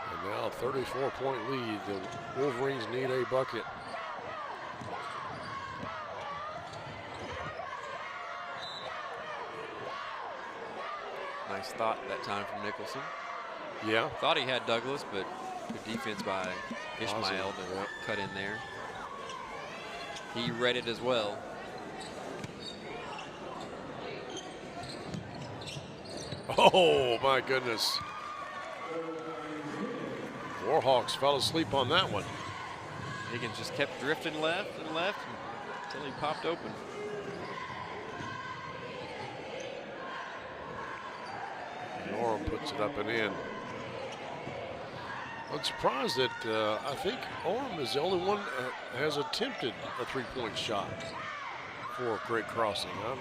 And now a 34-point lead. The Wolverines need a bucket. Nice thought that time from Nicholson. Yeah. Thought he had Douglas, but good defense by Ishmael to cut in there. He read it as well. Oh, my goodness. Warhawks fell asleep on that one. Higgins just kept drifting left and left until he popped open. Orem puts it up and in. I'm surprised that I think Orem is the only one that has attempted a three-point shot for Great Crossing. I'm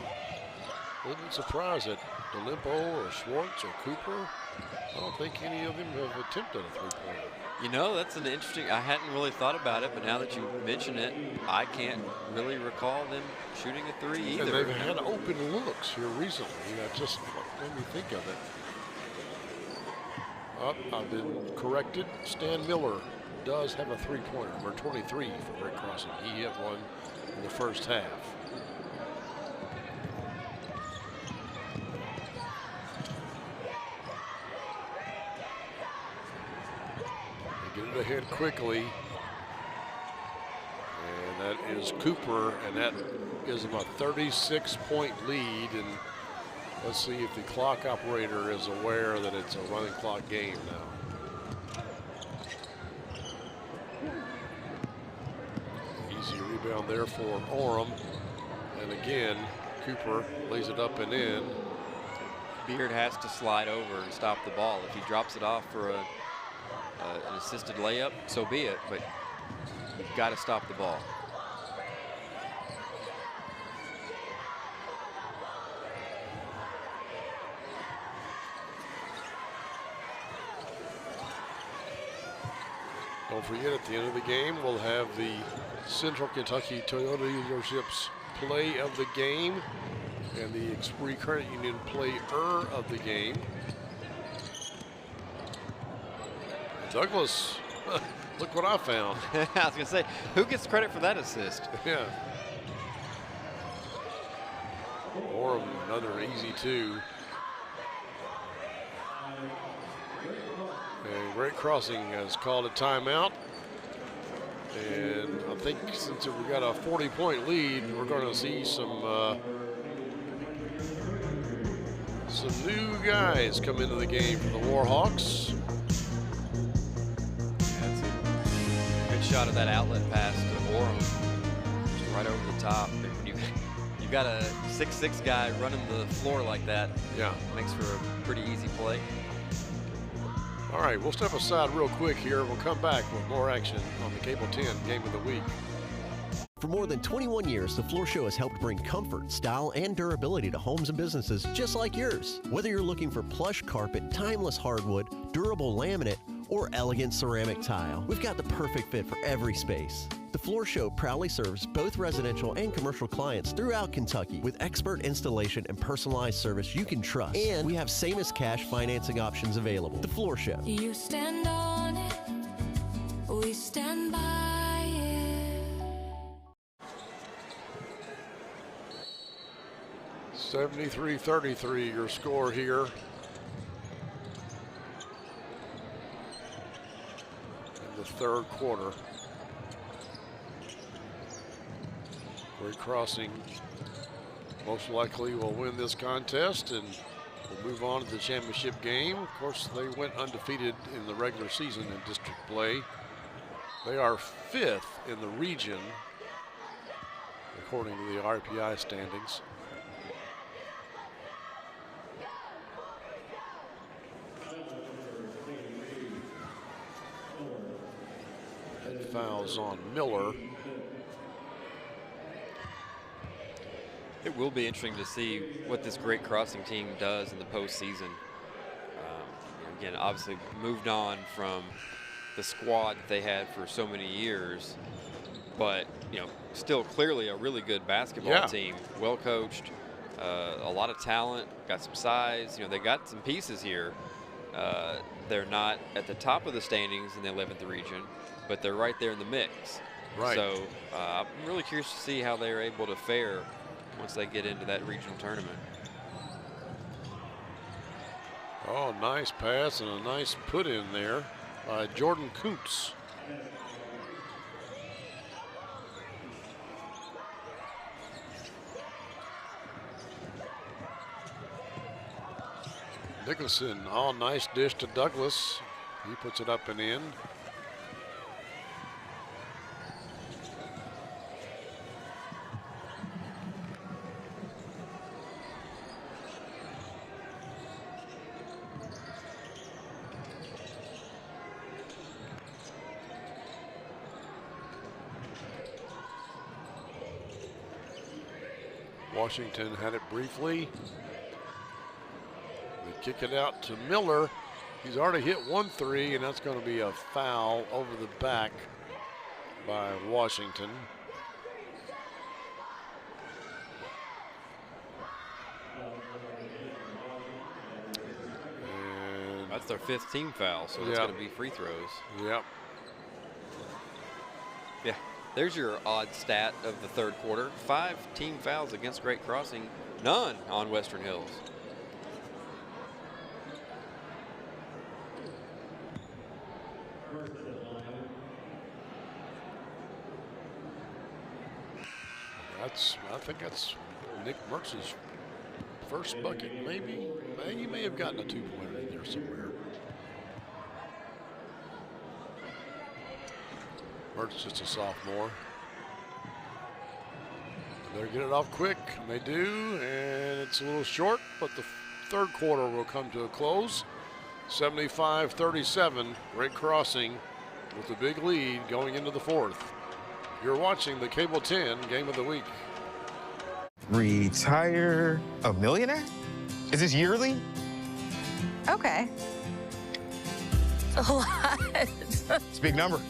a little bit surprised that DeLimpo or Schwartz or Cooper, I don't think any of them have attempted a three-pointer. You know, that's an interesting, I hadn't really thought about it, but now that you mention it, I can't really recall them shooting a three either. And they've had open looks here recently. That just made me think of it. I've been corrected. Stan Miller does have a three-pointer, number 23 for Great Crossing. He hit one in the first half. They get it ahead quickly. And that is Cooper, and that gives them a 36-point lead. And let's see if the clock operator is aware that it's a running clock game now. Easy rebound there for Orem. And again, Cooper lays it up and in. Beard has to slide over and stop the ball. If he drops it off for an assisted layup, so be it, but you've got to stop the ball. Don't forget, at the end of the game, we'll have the Central Kentucky Toyota dealerships play of the game and the Express Credit Union player of the game. Douglas, look what I found. I was going to say, who gets credit for that assist? Yeah. Orem, another easy two. And Great Crossing has called a timeout. And I think since we got a 40-point lead, we're going to see some new guys come into the game for the Warhawks. Good shot of that outlet pass to Orem, just right over the top. When you've got a 6'6" guy running the floor like that, yeah, makes for a pretty easy play. All right, we'll step aside real quick here. We'll come back with more action on the Cable 10 Game of the Week. For more than 21 years, the Floor Show has helped bring comfort, style, and durability to homes and businesses just like yours. Whether you're looking for plush carpet, timeless hardwood, durable laminate, or elegant ceramic tile, we've got the perfect fit for every space. The Floor Show proudly serves both residential and commercial clients throughout Kentucky with expert installation and personalized service you can trust. And we have same-as-cash financing options available. The Floor Show. You stand on it, we stand by it. 73-33 your score here. In the third quarter. Great Crossing most likely will win this contest and will move on to the championship game. Of course, they went undefeated in the regular season in district play. They are 5th in the region, according to the RPI standings. And fouls on Miller. It will be interesting to see what this Great Crossing team does in the postseason. Again, obviously moved on from the squad that they had for so many years, but still clearly a really good basketball team, well coached, a lot of talent, got some size. They got some pieces here. They're not at the top of the standings in the 11th region, but they're right there in the mix. Right. So I'm really curious to see how they're able to fare once they get into that regional tournament. Oh, nice pass and a nice put in there by Jordan Kuntz. Nicholson, oh, nice dish to Douglas. He puts it up and in. Washington had it briefly. They kick it out to Miller. He's already hit 1 3, and that's going to be a foul over the back by Washington. And that's their 5th team foul, so it's going to be free throws. Yep. Yeah. There's your odd stat of the third quarter. 5 team fouls against Great Crossing, none on Western Hills. I think that's Nick Mertz's first bucket, maybe. He may have gotten a 2-pointer in there somewhere. Mertz just a sophomore. They're getting it off quick, and they do, and it's a little short, but the third quarter will come to a close. 75-37, Great Crossing with a big lead going into the fourth. You're watching the Cable 10 Game of the Week. Retire a millionaire? Is this yearly? Okay. A lot. It's a big number,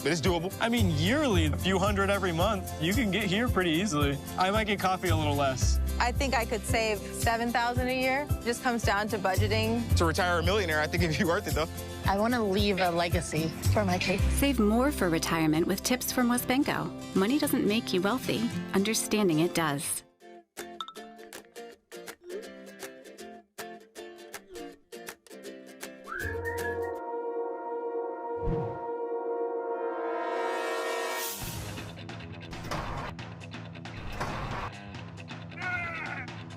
but it's doable. I mean, yearly, a few hundred every month, you can get here pretty easily. I might get coffee a little less. I think I could save $7,000 a year. Just comes down to budgeting. To retire a millionaire, I think it'd be worth it, though. I want to leave a legacy for my kids. Save more for retirement with tips from WesBanco. Money doesn't make you wealthy. Understanding it does.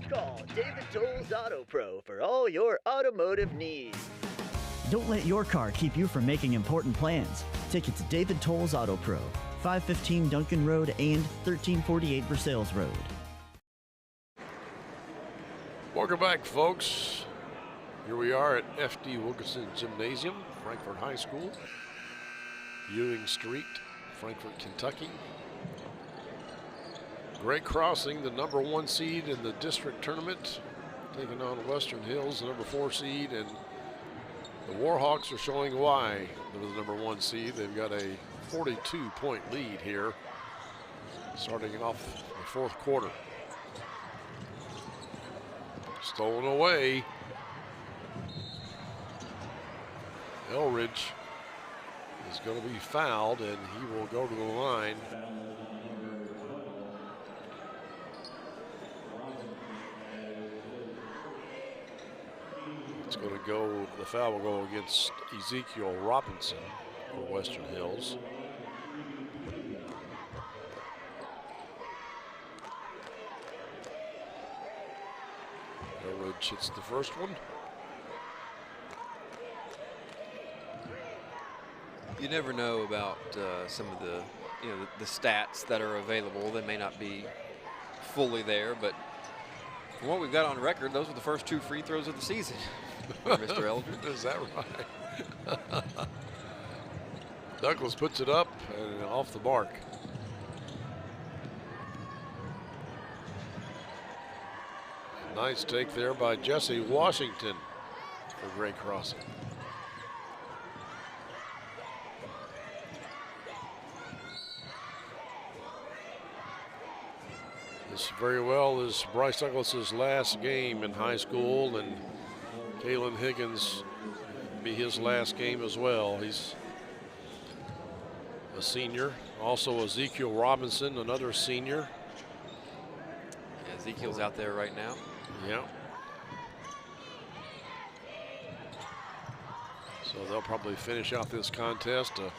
Call David Toll's Auto Pro for all your automotive needs. Don't let your car keep you from making important plans. Take it to David Toll's Auto Pro, 515 Duncan Road and 1348 Versailles Road. Welcome back, folks. Here we are at F.D. Wilkinson Gymnasium, Frankfort High School, Ewing Street, Frankfort, Kentucky. Great Crossing, the #1 seed in the district tournament, taking on Western Hills, the #4 seed, and the Warhawks are showing why they're the #1 seed. They've got a 42-point lead here, starting off the fourth quarter. Stolen away. Elridge is going to be fouled, and he will go to the line. It's going to go, the foul will go against Ezekiel Robinson for Western Hills. Elridge hits the first one. You never know about some of the, the stats that are available. They may not be fully there, but from what we've got on record, those were the first 2 free throws of the season for Mr. Eldridge. Is that right? Douglas puts it up and off the mark. Nice take there by Jesse Washington for Great Crossing. This very well is Bryce Douglas's last game in high school, and Kalen Higgins be his last game as well. He's a senior. Also Ezekiel Robinson, another senior. Yeah, Ezekiel's out there right now. Yeah. So they'll probably finish out this contest to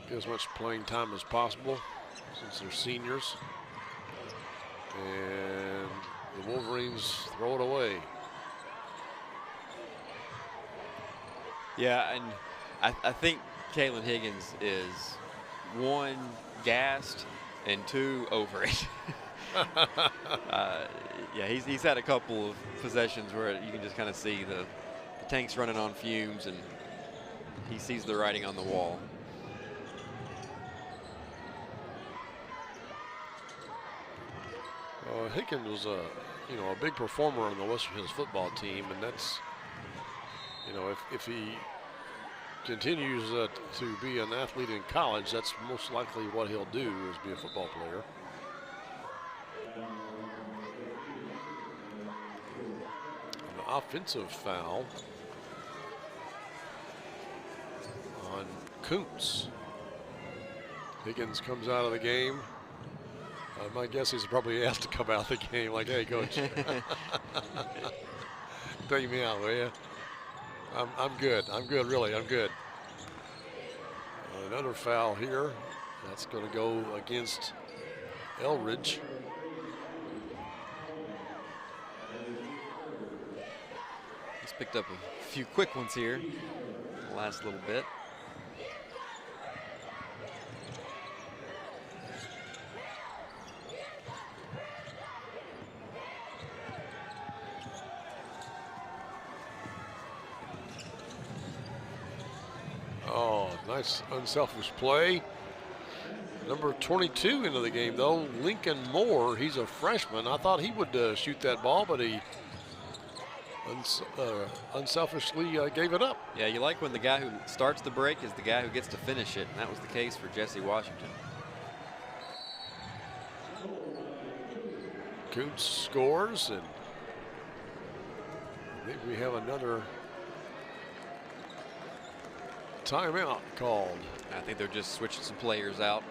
get as much playing time as possible since they're seniors. And the Wolverines throw it away. Yeah, and I think Kalen Higgins is 1, gassed, and 2, over it. Yeah, he's had a couple of possessions where you can just kind of see the tank's running on fumes, and he sees the writing on the wall. Higgins was a big performer on the Western Hills football team, and that's, if he continues to be an athlete in college, that's most likely what he'll do, is be a football player. An offensive foul on Kuntz. Higgins comes out of the game. My guess is probably asked to come out of the game, like, hey, coach, take me out, will you? I'm good. I'm good, really. I'm good. Another foul here. That's going to go against Elridge. He's picked up a few quick ones here in the last little bit. Oh, nice unselfish play. Number 22 into the game, though, Lincoln Moore. He's a freshman. I thought he would shoot that ball, but he unselfishly gave it up. Yeah, you like when the guy who starts the break is the guy who gets to finish it, and that was the case for Jesse Washington. Kuntz scores, and I think we have another timeout called. I think they're just switching some players out.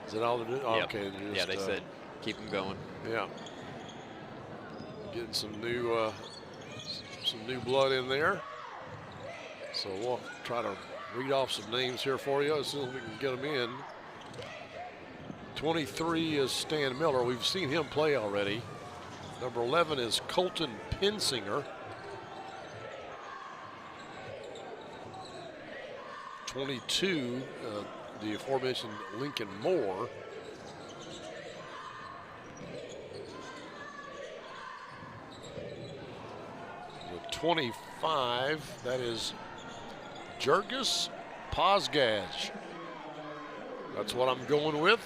Is that all they're doing? Oh, yep. okay. Just, yeah, they said keep them going. Yeah. Getting some new blood in there. So we'll try to read off some names here for you as soon as we can get them in. 23 is Stan Miller. We've seen him play already. Number 11 is Colton Pensinger. 22, the aforementioned Lincoln Moore. The 25, that is Jurgis Posgaj. That's what I'm going with.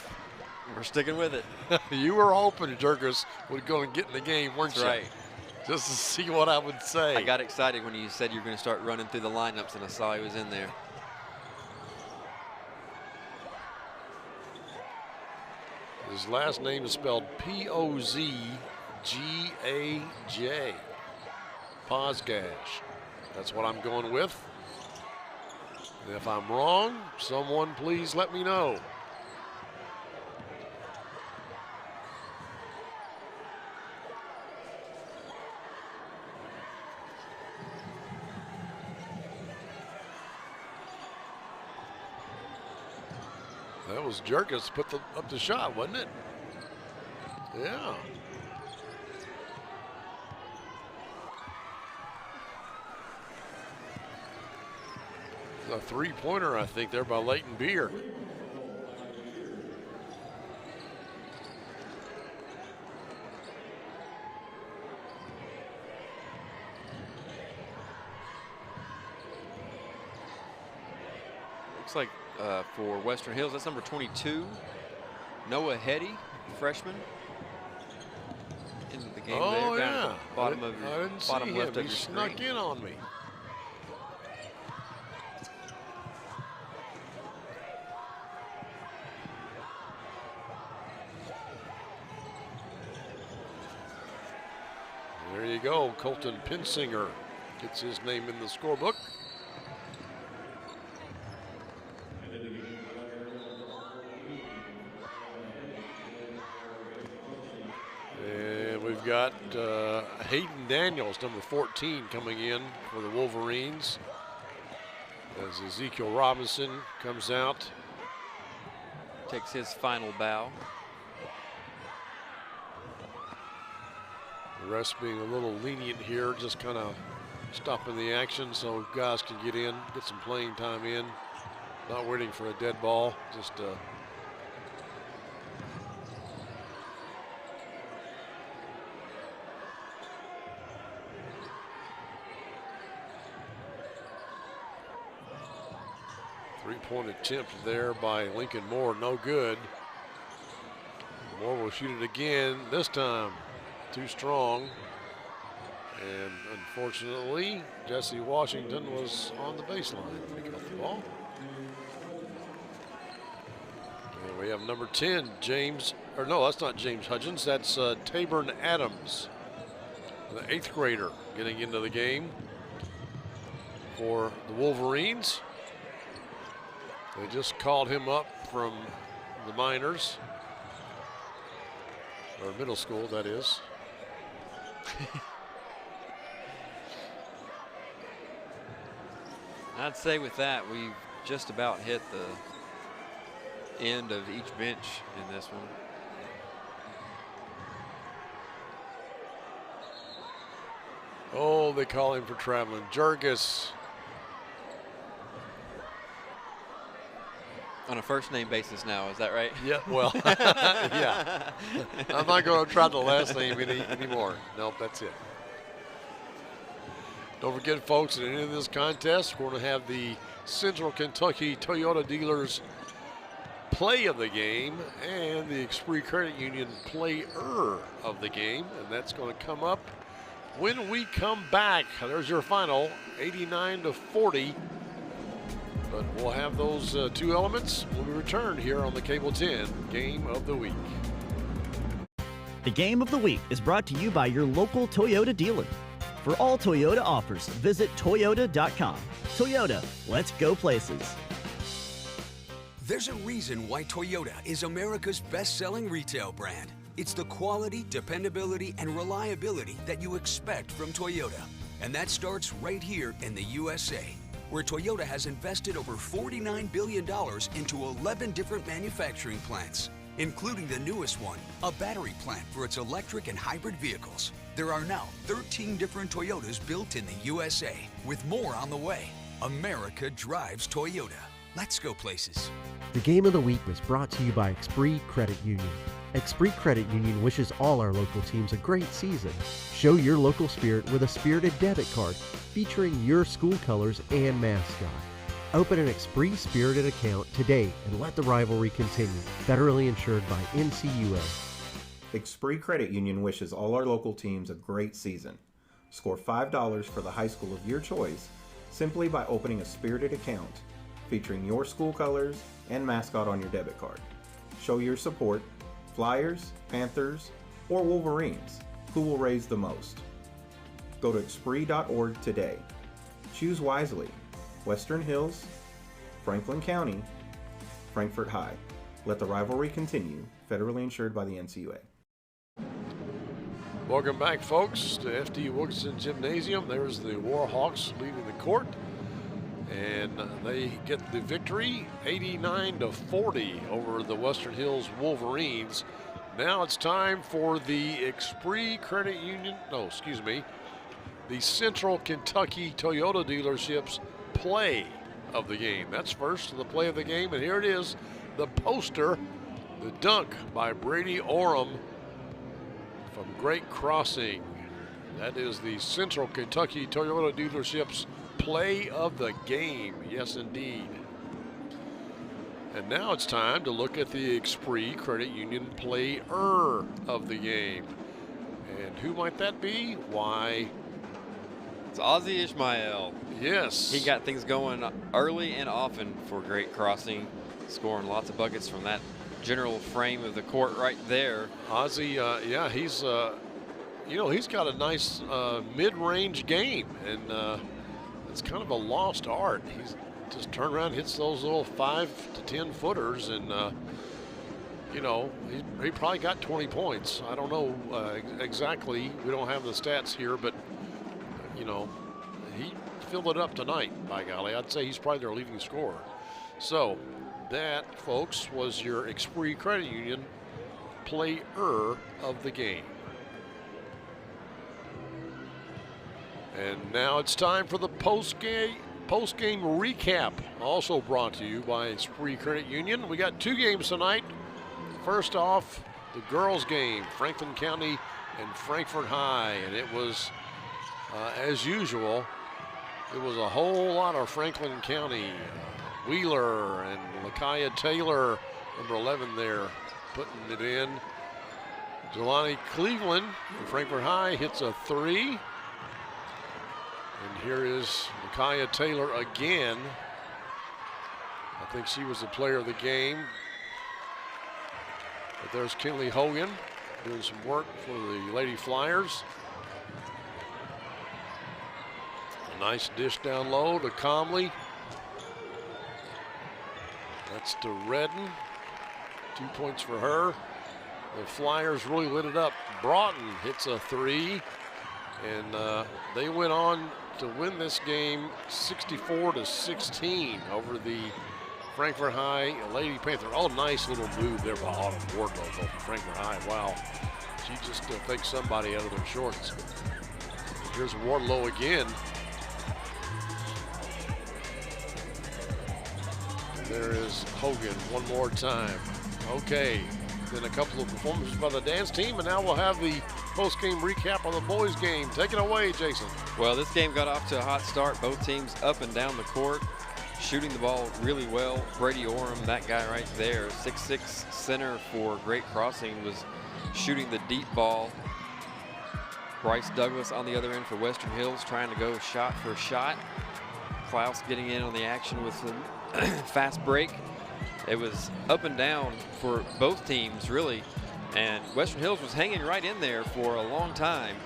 We're sticking with it. You were hoping Jurgis would go and get in the game, weren't That's you? right. Just to see what I would say. I got excited when you said you were going to start running through the lineups, and I saw he was in there. His last name is spelled P-O-Z-G-A-J. Posgaj. That's what I'm going with. And if I'm wrong, someone please let me know. That was Jurgis put up the shot, wasn't it? Yeah. A three-pointer, I think, there by Leighton Beer. Looks like for Western Hills, that's number 22, Noah Hetty, freshman. Into the game Oh, there, yeah. down at the bottom of I your didn't bottom see left him. of He your snuck screen. in on me. There you go. Colton Pinsinger gets his name in the scorebook. And we've got Hayden Daniels, number 14, coming in for the Wolverines as Ezekiel Robinson comes out. Takes his final bow. The rest being a little lenient here, just kind of stopping the action so guys can get in, get some playing time in. Not waiting for a dead ball, just 3-point attempt there by Lincoln Moore, no good. Moore will shoot it again, this time too strong. And unfortunately, Jesse Washington was on the baseline picking up the ball. And we have number 10, James, or no, that's not James Hudgens, that's Taborn Adams, the 8th grader getting into the game for the Wolverines. They just called him up from the minors, or middle school, that is. I'd say with that, we've just about hit the end of each bench in this one. Oh, they call him for traveling. Jurgis. On a first name basis now, is that right? Yeah, well, yeah. I'm not going to try the last name anymore. Nope, that's it. Don't forget, folks, at the end of this contest, we're going to have the Central Kentucky Toyota Dealers play of the game and the Esprit Credit Union player of the game, and that's going to come up when we come back. There's your final, 89-40. But we'll have those two elements when we return here on the Cable 10 Game of the Week. The Game of the Week is brought to you by your local Toyota dealer. For all Toyota offers, visit Toyota.com. Toyota, let's go places. There's a reason why Toyota is America's best-selling retail brand. It's the quality, dependability, and reliability that you expect from Toyota. And that starts right here in the USA, where Toyota has invested over $49 billion into 11 different manufacturing plants, including the newest one, a battery plant for its electric and hybrid vehicles. There are now 13 different Toyotas built in the USA, with more on the way. America drives Toyota. Let's go places. The Game of the Week was brought to you by Expree Credit Union. Expree Credit Union wishes all our local teams a great season. Show your local spirit with a spirited debit card featuring your school colors and mascot. Open an Expree Spirited account today and let the rivalry continue. Federally insured by NCUA. Expree Credit Union wishes all our local teams a great season. Score $5 for the high school of your choice simply by opening a spirited account featuring your school colors and mascot on your debit card. Show your support, Flyers, Panthers, or Wolverines. Who will raise the most? Go to Expree.org today. Choose wisely. Western Hills, Franklin County, Frankfort High. Let the rivalry continue. Federally insured by the NCUA. Welcome back, folks, to FD Wilkinson Gymnasium. There's the Warhawks leaving the court, and they get the victory, 89-40 over the Western Hills Wolverines. Now it's time for the Expree Credit Union, the Central Kentucky Toyota dealerships play of the game. That's first, the play of the game, and here it is, the poster, the dunk by Brady Orem from Great Crossing. That is the Central Kentucky Toyota dealerships play of the game. Yes, indeed. And now it's time to look at the Expree Credit Union player of the game. And who might that be? Why, it's Ozzie Ishmael. Yes. He got things going early and often for Great Crossing, scoring lots of buckets from that general frame of the court right there. Ozzie, yeah, he's, he's got a nice mid-range game, and it's kind of a lost art. He's just turn around, hits those little 5 to 10 footers, and he probably got 20 points. I don't know exactly. We don't have the stats here, but he filled it up tonight. By golly, I'd say he's probably their leading scorer. So that, folks, was your Expree Credit Union player of the game. And now it's time for the post-game recap, also brought to you by Expree Credit Union. We got 2 games tonight. First off, the girls' game, Franklin County and Frankfort High, and it was, as usual, it was a whole lot of Franklin County. Wheeler and Lakaya Taylor, number 11 there, putting it in. Jelani Cleveland from Frankfort High hits a 3. And here is Lakaya Taylor again. I think she was the player of the game. But there's Kinley Hogan doing some work for the Lady Flyers. A nice dish down low to Comley. That's to Redden. 2 points for her. The Flyers really lit it up. Broughton hits a 3. And they went on to win this game 64-16 over the Frankfort High Lady Panther. Oh, nice little move there by Autumn Wardlow from Frankfort High. Wow. She just faked somebody out of their shorts. Here's Wardlow again. There is Hogan one more time. Okay, then a couple of performances by the dance team, and now we'll have the post-game recap of the boys' game. Take it away, Jason. Well, this game got off to a hot start. Both teams up and down the court, shooting the ball really well. Brady Orem, that guy right there, 6'6" center for Great Crossing, was shooting the deep ball. Bryce Douglas on the other end for Western Hills, trying to go shot for shot. Klaus getting in on the action with some fast break. It was up and down for both teams, really, and Western Hills was hanging right in there for a long time.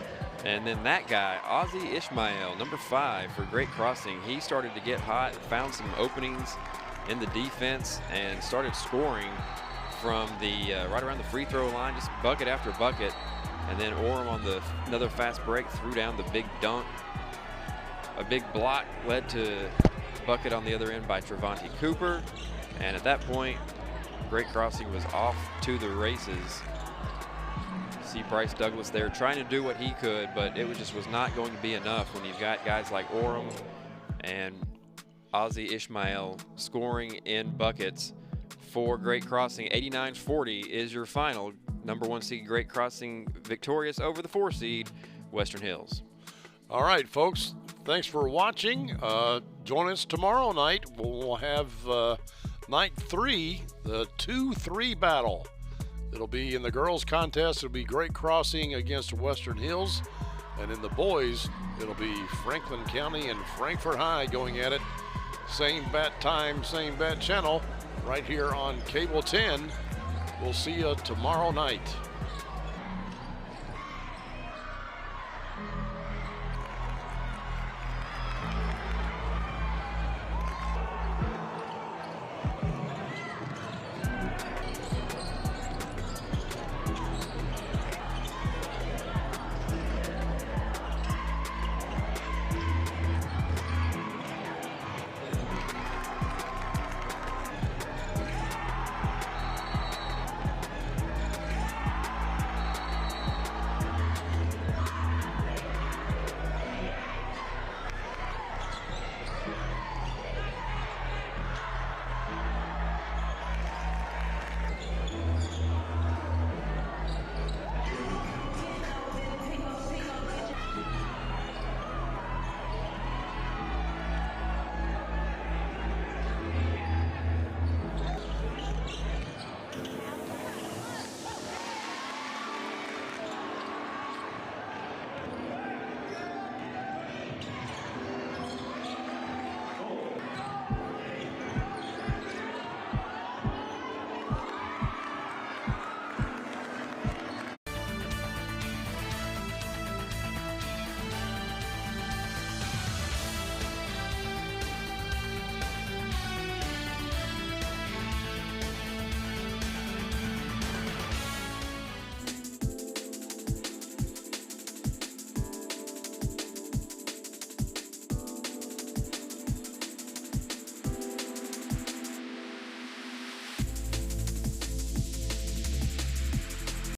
And then that guy, Ozzie Ishmael, number 5 for Great Crossing, he started to get hot, found some openings in the defense, and started scoring from the right around the free throw line, just bucket after bucket. And then Orem on another fast break threw down the big dunk. A big block led to bucket on the other end by Travanti Cooper. And at that point, Great Crossing was off to the races. See Bryce Douglas there trying to do what he could, but it just was not going to be enough when you've got guys like Orem and Ozzie Ishmael scoring in buckets for Great Crossing. 89-40 is your final. Number 1 seed Great Crossing victorious over the 4 seed Western Hills. All right, folks. Thanks for watching. Join us tomorrow night. We'll have night 3, the 2-3 battle. It'll be in the girls' contest. It'll be Great Crossing against Western Hills. And in the boys, it'll be Franklin County and Frankfort High going at it. Same bat time, same bat channel, right here on Cable 10. We'll see you tomorrow night.